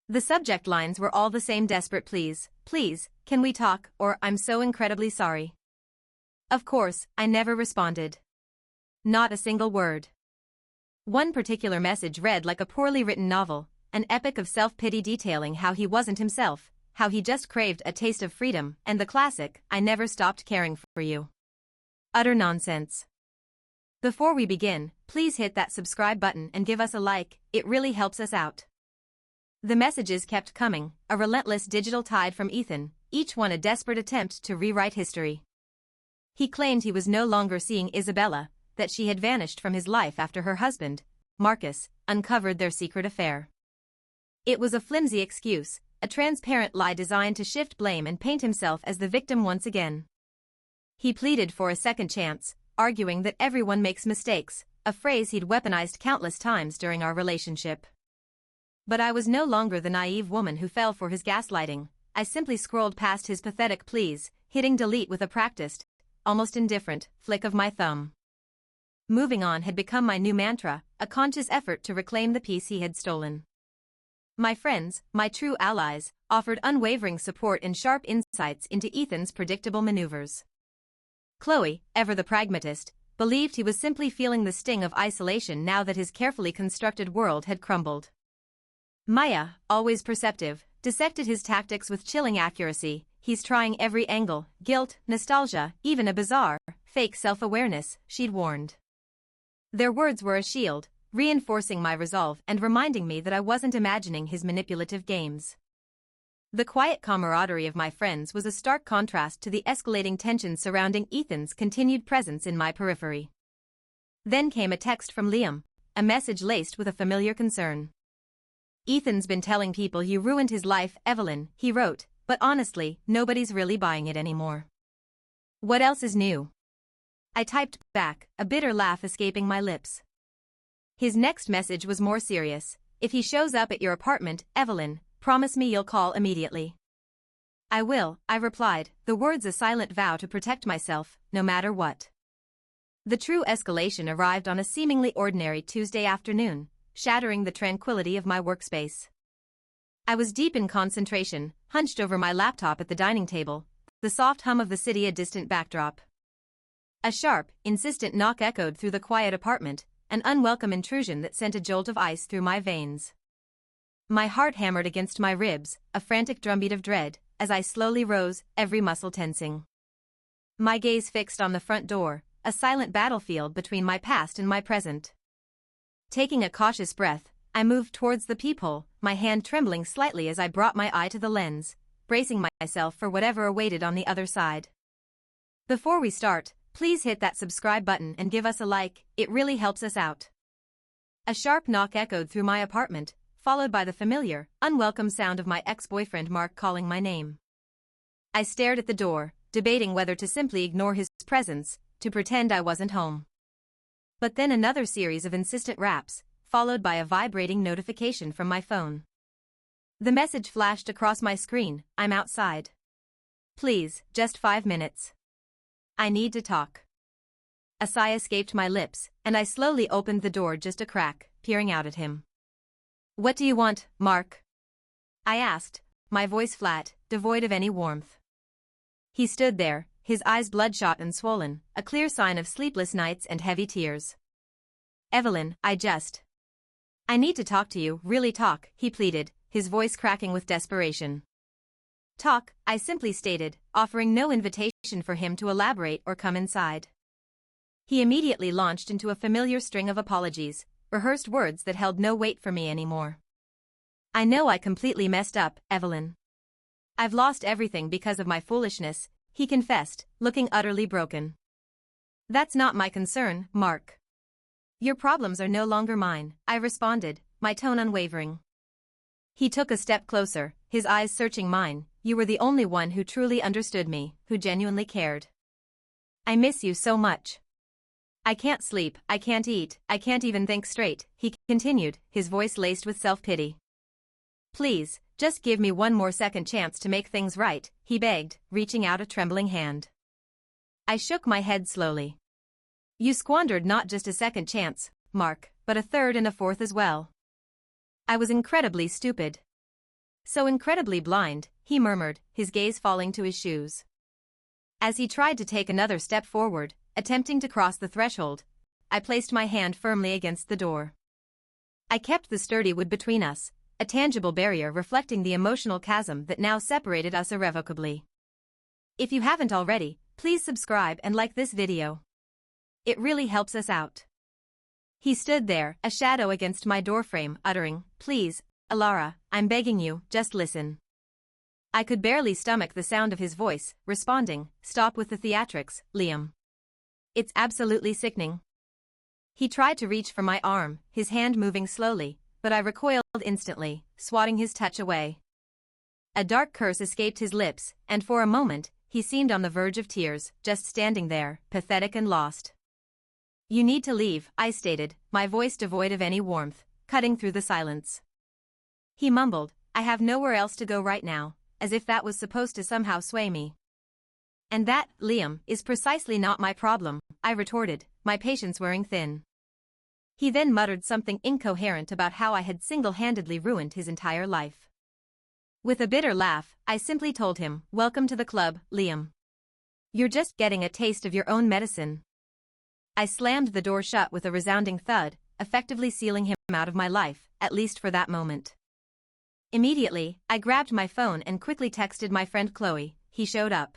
The subject lines were all the same desperate pleas: "Please, can we talk?" or "I'm so incredibly sorry." Of course, I never responded. Not a single word. One particular message read like a poorly written novel, an epic of self-pity detailing how he wasn't himself, how he just craved a taste of freedom, and the classic, "I never stopped caring for you." Utter nonsense. Before we begin, please hit that subscribe button and give us a like, it really helps us out. The messages kept coming, a relentless digital tide from Ethan, each one a desperate attempt to rewrite history. He claimed he was no longer seeing Isabella, that she had vanished from his life after her husband, Marcus, uncovered their secret affair. It was a flimsy excuse, a transparent lie designed to shift blame and paint himself as the victim once again. He pleaded for a second chance, arguing that everyone makes mistakes, a phrase he'd weaponized countless times during our relationship. But I was no longer the naive woman who fell for his gaslighting. I simply scrolled past his pathetic pleas, hitting delete with a practiced, almost indifferent, flick of my thumb. Moving on had become my new mantra, a conscious effort to reclaim the peace he had stolen. My friends, my true allies, offered unwavering support and sharp insights into Ethan's predictable maneuvers. Chloe, ever the pragmatist, believed he was simply feeling the sting of isolation now that his carefully constructed world had crumbled. Maya, always perceptive, dissected his tactics with chilling accuracy. He's trying every angle, guilt, nostalgia, even a bizarre, fake self-awareness, she'd warned. Their words were a shield, reinforcing my resolve and reminding me that I wasn't imagining his manipulative games. The quiet camaraderie of my friends was a stark contrast to the escalating tensions surrounding Ethan's continued presence in my periphery. Then came a text from Liam, a message laced with a familiar concern. "Ethan's been telling people you ruined his life, Evelyn," he wrote, "but honestly, nobody's really buying it anymore. What else is new?" I typed back, a bitter laugh escaping my lips. His next message was more serious. If he shows up at your apartment, Evelyn, promise me you'll call immediately. I will, I replied, the words a silent vow to protect myself, no matter what. The true escalation arrived on a seemingly ordinary Tuesday afternoon, shattering the tranquility of my workspace. I was deep in concentration, hunched over my laptop at the dining table, the soft hum of the city a distant backdrop. A sharp, insistent knock echoed through the quiet apartment, an unwelcome intrusion that sent a jolt of ice through my veins. My heart hammered against my ribs, a frantic drumbeat of dread, as I slowly rose, every muscle tensing. My gaze fixed on the front door, a silent battlefield between my past and my present. Taking a cautious breath, I moved towards the peephole, my hand trembling slightly as I brought my eye to the lens, bracing myself for whatever awaited on the other side. Before we start, please hit that subscribe button and give us a like, it really helps us out. A sharp knock echoed through my apartment, followed by the familiar, unwelcome sound of my ex-boyfriend Mark calling my name. I stared at the door, debating whether to simply ignore his presence, to pretend I wasn't home. But then another series of insistent raps, followed by a vibrating notification from my phone. The message flashed across my screen, I'm outside. Please, just 5 minutes. I need to talk. A sigh escaped my lips, and I slowly opened the door just a crack, peering out at him. What do you want, Mark? I asked, my voice flat, devoid of any warmth. He stood there, his eyes bloodshot and swollen, a clear sign of sleepless nights and heavy tears. Evelyn, I need to talk to you, really talk, he pleaded, his voice cracking with desperation. Talk, I simply stated, offering no invitation for him to elaborate or come inside. He immediately launched into a familiar string of apologies, rehearsed words that held no weight for me anymore. I know I completely messed up, Evelyn. I've lost everything because of my foolishness, he confessed, looking utterly broken. That's not my concern, Mark. Your problems are no longer mine, I responded, my tone unwavering. He took a step closer, his eyes searching mine. You were the only one who truly understood me, who genuinely cared. I miss you so much. I can't sleep, I can't eat, I can't even think straight, he continued, his voice laced with self-pity. Please, just give me one more second chance to make things right, he begged, reaching out a trembling hand. I shook my head slowly. You squandered not just a second chance, Mark, but a third and a fourth as well. I was incredibly stupid. So incredibly blind, he murmured, his gaze falling to his shoes. As he tried to take another step forward, attempting to cross the threshold, I placed my hand firmly against the door. I kept the sturdy wood between us, a tangible barrier reflecting the emotional chasm that now separated us irrevocably. If you haven't already, please subscribe and like this video. It really helps us out. He stood there, a shadow against my doorframe, uttering, Please, Alara, I'm begging you, just listen. I could barely stomach the sound of his voice, responding, Stop with the theatrics, Liam. It's absolutely sickening. He tried to reach for my arm, his hand moving slowly, but I recoiled instantly, swatting his touch away. A dark curse escaped his lips, and for a moment, he seemed on the verge of tears, just standing there, pathetic and lost. You need to leave, I stated, my voice devoid of any warmth, cutting through the silence. He mumbled, I have nowhere else to go right now, as if that was supposed to somehow sway me. And that, Liam, is precisely not my problem, I retorted, my patience wearing thin. He then muttered something incoherent about how I had single-handedly ruined his entire life. With a bitter laugh, I simply told him, Welcome to the club, Liam. You're just getting a taste of your own medicine. I slammed the door shut with a resounding thud, effectively sealing him out of my life, at least for that moment. Immediately, I grabbed my phone and quickly texted my friend Chloe. He showed up.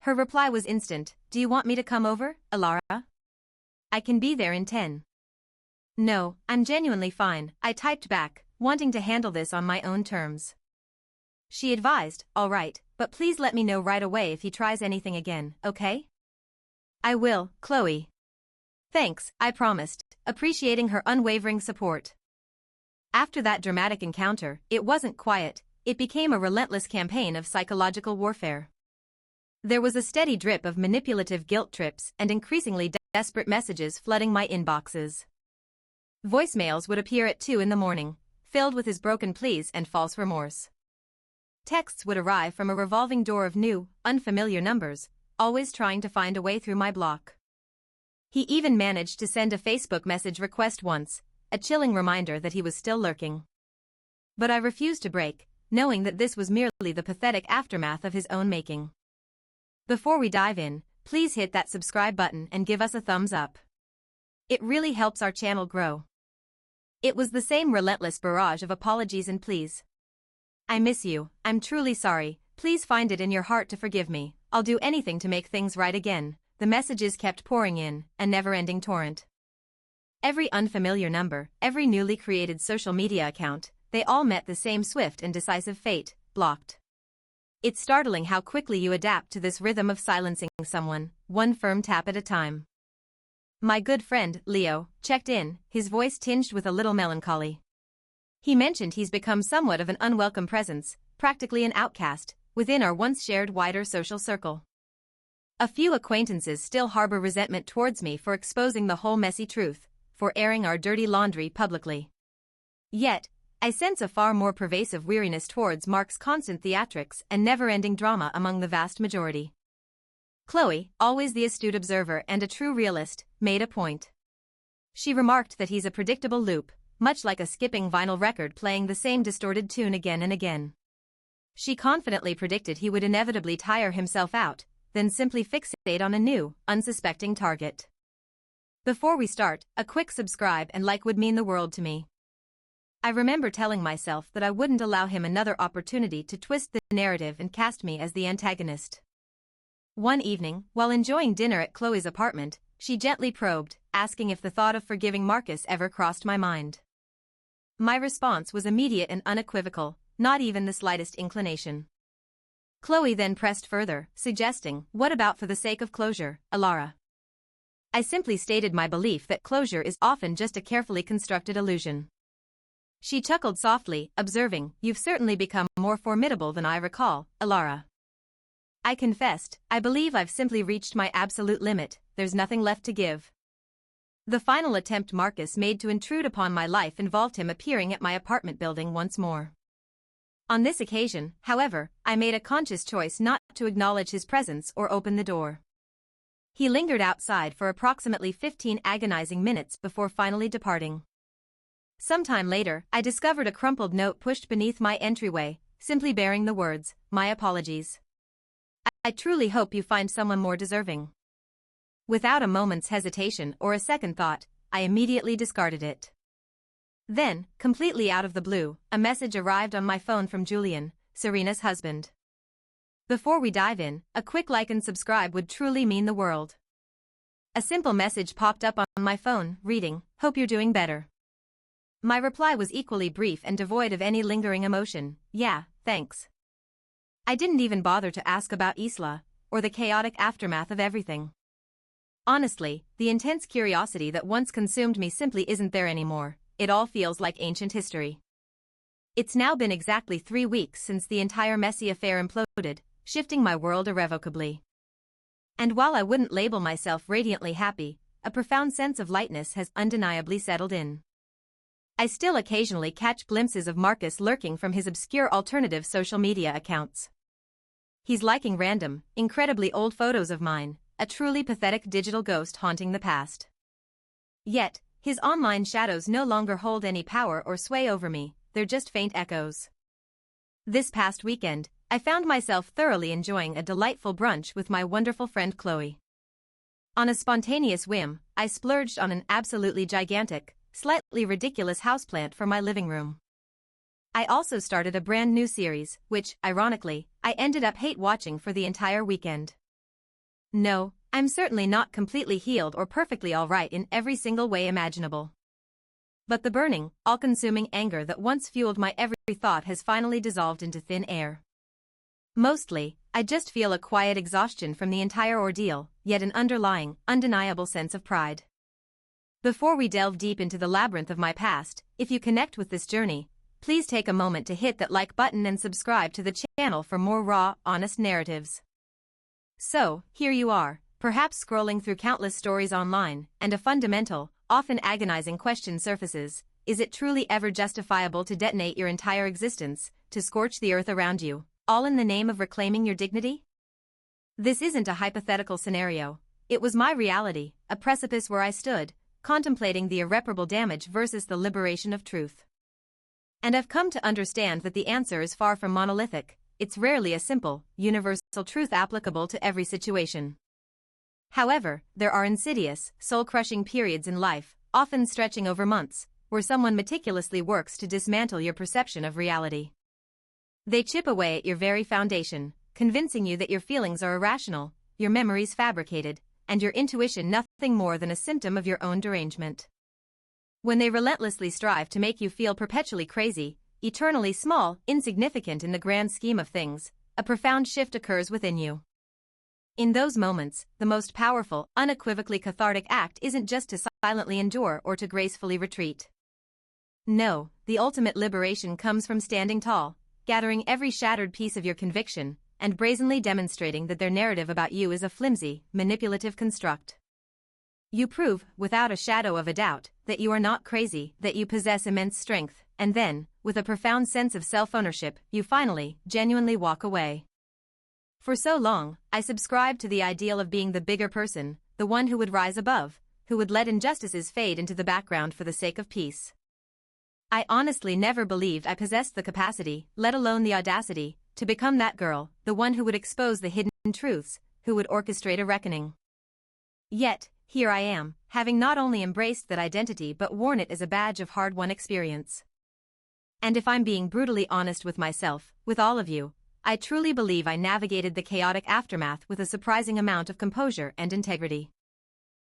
Her reply was instant, Do you want me to come over, Alara? I can be there in 10. No, I'm genuinely fine, I typed back, wanting to handle this on my own terms. She advised, All right, but please let me know right away if he tries anything again, okay? I will, Chloe. Thanks, I promised, appreciating her unwavering support. After that dramatic encounter, it wasn't quiet, it became a relentless campaign of psychological warfare. There was a steady drip of manipulative guilt trips and increasingly desperate messages flooding my inboxes. Voicemails would appear at 2 in the morning, filled with his broken pleas and false remorse. Texts would arrive from a revolving door of new, unfamiliar numbers, always trying to find a way through my block. He even managed to send a Facebook message request once, a chilling reminder that he was still lurking. But I refused to break, knowing that this was merely the pathetic aftermath of his own making. Before we dive in, please hit that subscribe button and give us a thumbs up. It really helps our channel grow. It was the same relentless barrage of apologies and pleas. I miss you, I'm truly sorry, please find it in your heart to forgive me, I'll do anything to make things right again. The messages kept pouring in, a never-ending torrent. Every unfamiliar number, every newly created social media account, they all met the same swift and decisive fate: blocked. It's startling how quickly you adapt to this rhythm of silencing someone, one firm tap at a time. My good friend, Leo, checked in, his voice tinged with a little melancholy. He mentioned he's become somewhat of an unwelcome presence, practically an outcast, within our once shared wider social circle. A few acquaintances still harbor resentment towards me for exposing the whole messy truth, for airing our dirty laundry publicly. Yet, I sense a far more pervasive weariness towards Mark's constant theatrics and never-ending drama among the vast majority. Chloe, always the astute observer and a true realist, made a point. She remarked that he's a predictable loop, much like a skipping vinyl record playing the same distorted tune again and again. She confidently predicted he would inevitably tire himself out, then simply fixate on a new, unsuspecting target. Before we start, a quick subscribe and like would mean the world to me. I remember telling myself that I wouldn't allow him another opportunity to twist the narrative and cast me as the antagonist. One evening, while enjoying dinner at Chloe's apartment, she gently probed, asking if the thought of forgiving Marcus ever crossed my mind. My response was immediate and unequivocal, not even the slightest inclination. Chloe then pressed further, suggesting, "What about for the sake of closure, Alara?" I simply stated my belief that closure is often just a carefully constructed illusion. She chuckled softly, observing, "You've certainly become more formidable than I recall, Alara." I confessed, "I believe I've simply reached my absolute limit, there's nothing left to give." The final attempt Marcus made to intrude upon my life involved him appearing at my apartment building once more. On this occasion, however, I made a conscious choice not to acknowledge his presence or open the door. He lingered outside for approximately 15 agonizing minutes before finally departing. Sometime later, I discovered a crumpled note pushed beneath my entryway, simply bearing the words, "My apologies. I truly hope you find someone more deserving." Without a moment's hesitation or a second thought, I immediately discarded it. Then, completely out of the blue, a message arrived on my phone from Julian, Serena's husband. Before we dive in, a quick like and subscribe would truly mean the world. A simple message popped up on my phone, reading, "Hope you're doing better." My reply was equally brief and devoid of any lingering emotion, "Yeah, thanks." I didn't even bother to ask about Isla, or the chaotic aftermath of everything. Honestly, the intense curiosity that once consumed me simply isn't there anymore. It all feels like ancient history. It's now been exactly 3 weeks since the entire messy affair imploded, shifting my world irrevocably. And while I wouldn't label myself radiantly happy, a profound sense of lightness has undeniably settled in. I still occasionally catch glimpses of Marcus lurking from his obscure alternative social media accounts. He's liking random, incredibly old photos of mine, a truly pathetic digital ghost haunting the past. Yet, his online shadows no longer hold any power or sway over me, they're just faint echoes. This past weekend, I found myself thoroughly enjoying a delightful brunch with my wonderful friend Chloe. On a spontaneous whim, I splurged on an absolutely gigantic, slightly ridiculous houseplant for my living room. I also started a brand new series, which, ironically, I ended up hate-watching for the entire weekend. No, I'm certainly not completely healed or perfectly alright in every single way imaginable. But the burning, all-consuming anger that once fueled my every thought has finally dissolved into thin air. Mostly, I just feel a quiet exhaustion from the entire ordeal, yet an underlying, undeniable sense of pride. Before we delve deep into the labyrinth of my past, if you connect with this journey, please take a moment to hit that like button and subscribe to the channel for more raw, honest narratives. So, here you are, perhaps scrolling through countless stories online, and a fundamental, often agonizing question surfaces: is it truly ever justifiable to detonate your entire existence, to scorch the earth around you, all in the name of reclaiming your dignity? This isn't a hypothetical scenario. It was my reality, a precipice where I stood, contemplating the irreparable damage versus the liberation of truth. And I've come to understand that the answer is far from monolithic. It's rarely a simple, universal truth applicable to every situation. However, there are insidious, soul-crushing periods in life, often stretching over months, where someone meticulously works to dismantle your perception of reality. They chip away at your very foundation, convincing you that your feelings are irrational, your memories fabricated, and your intuition nothing more than a symptom of your own derangement. When they relentlessly strive to make you feel perpetually crazy, eternally small, insignificant in the grand scheme of things, a profound shift occurs within you. In those moments, the most powerful, unequivocally cathartic act isn't just to silently endure or to gracefully retreat. No, the ultimate liberation comes from standing tall, gathering every shattered piece of your conviction, and brazenly demonstrating that their narrative about you is a flimsy, manipulative construct. You prove, without a shadow of a doubt, that you are not crazy, that you possess immense strength, and then, with a profound sense of self-ownership, you finally, genuinely walk away. For so long, I subscribed to the ideal of being the bigger person, the one who would rise above, who would let injustices fade into the background for the sake of peace. I honestly never believed I possessed the capacity, let alone the audacity, to become that girl, the one who would expose the hidden truths, who would orchestrate a reckoning. Yet, here I am, having not only embraced that identity but worn it as a badge of hard-won experience. And if I'm being brutally honest with myself, with all of you, I truly believe I navigated the chaotic aftermath with a surprising amount of composure and integrity.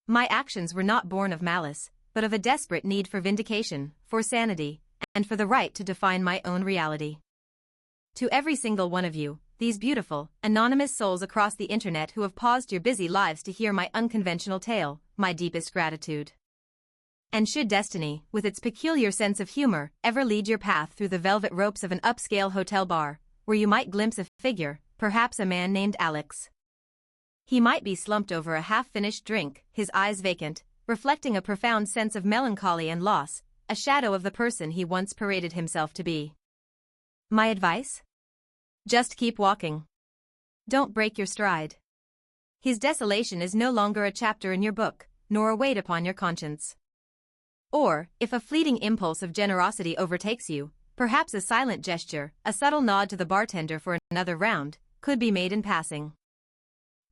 My actions were not born of malice, but of a desperate need for vindication, for sanity, and for the right to define my own reality. To every single one of you, these beautiful, anonymous souls across the internet who have paused your busy lives to hear my unconventional tale, my deepest gratitude. And should destiny, with its peculiar sense of humor, ever lead your path through the velvet ropes of an upscale hotel bar, where you might glimpse a figure, perhaps a man named Alex. He might be slumped over a half-finished drink, his eyes vacant, reflecting a profound sense of melancholy and loss, a shadow of the person he once paraded himself to be. My advice? Just keep walking. Don't break your stride. His desolation is no longer a chapter in your book, nor a weight upon your conscience. Or, if a fleeting impulse of generosity overtakes you, perhaps a silent gesture, a subtle nod to the bartender for another round, could be made in passing.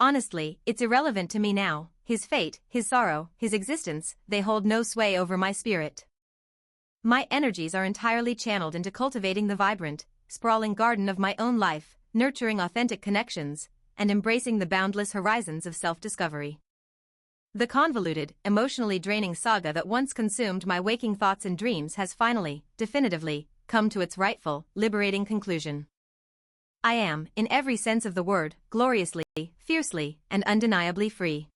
Honestly, it's irrelevant to me now. His fate, his sorrow, his existence, they hold no sway over my spirit. My energies are entirely channeled into cultivating the vibrant, sprawling garden of my own life, nurturing authentic connections, and embracing the boundless horizons of self-discovery. The convoluted, emotionally draining saga that once consumed my waking thoughts and dreams has finally, definitively, come to its rightful, liberating conclusion. I am, in every sense of the word, gloriously, fiercely, and undeniably free.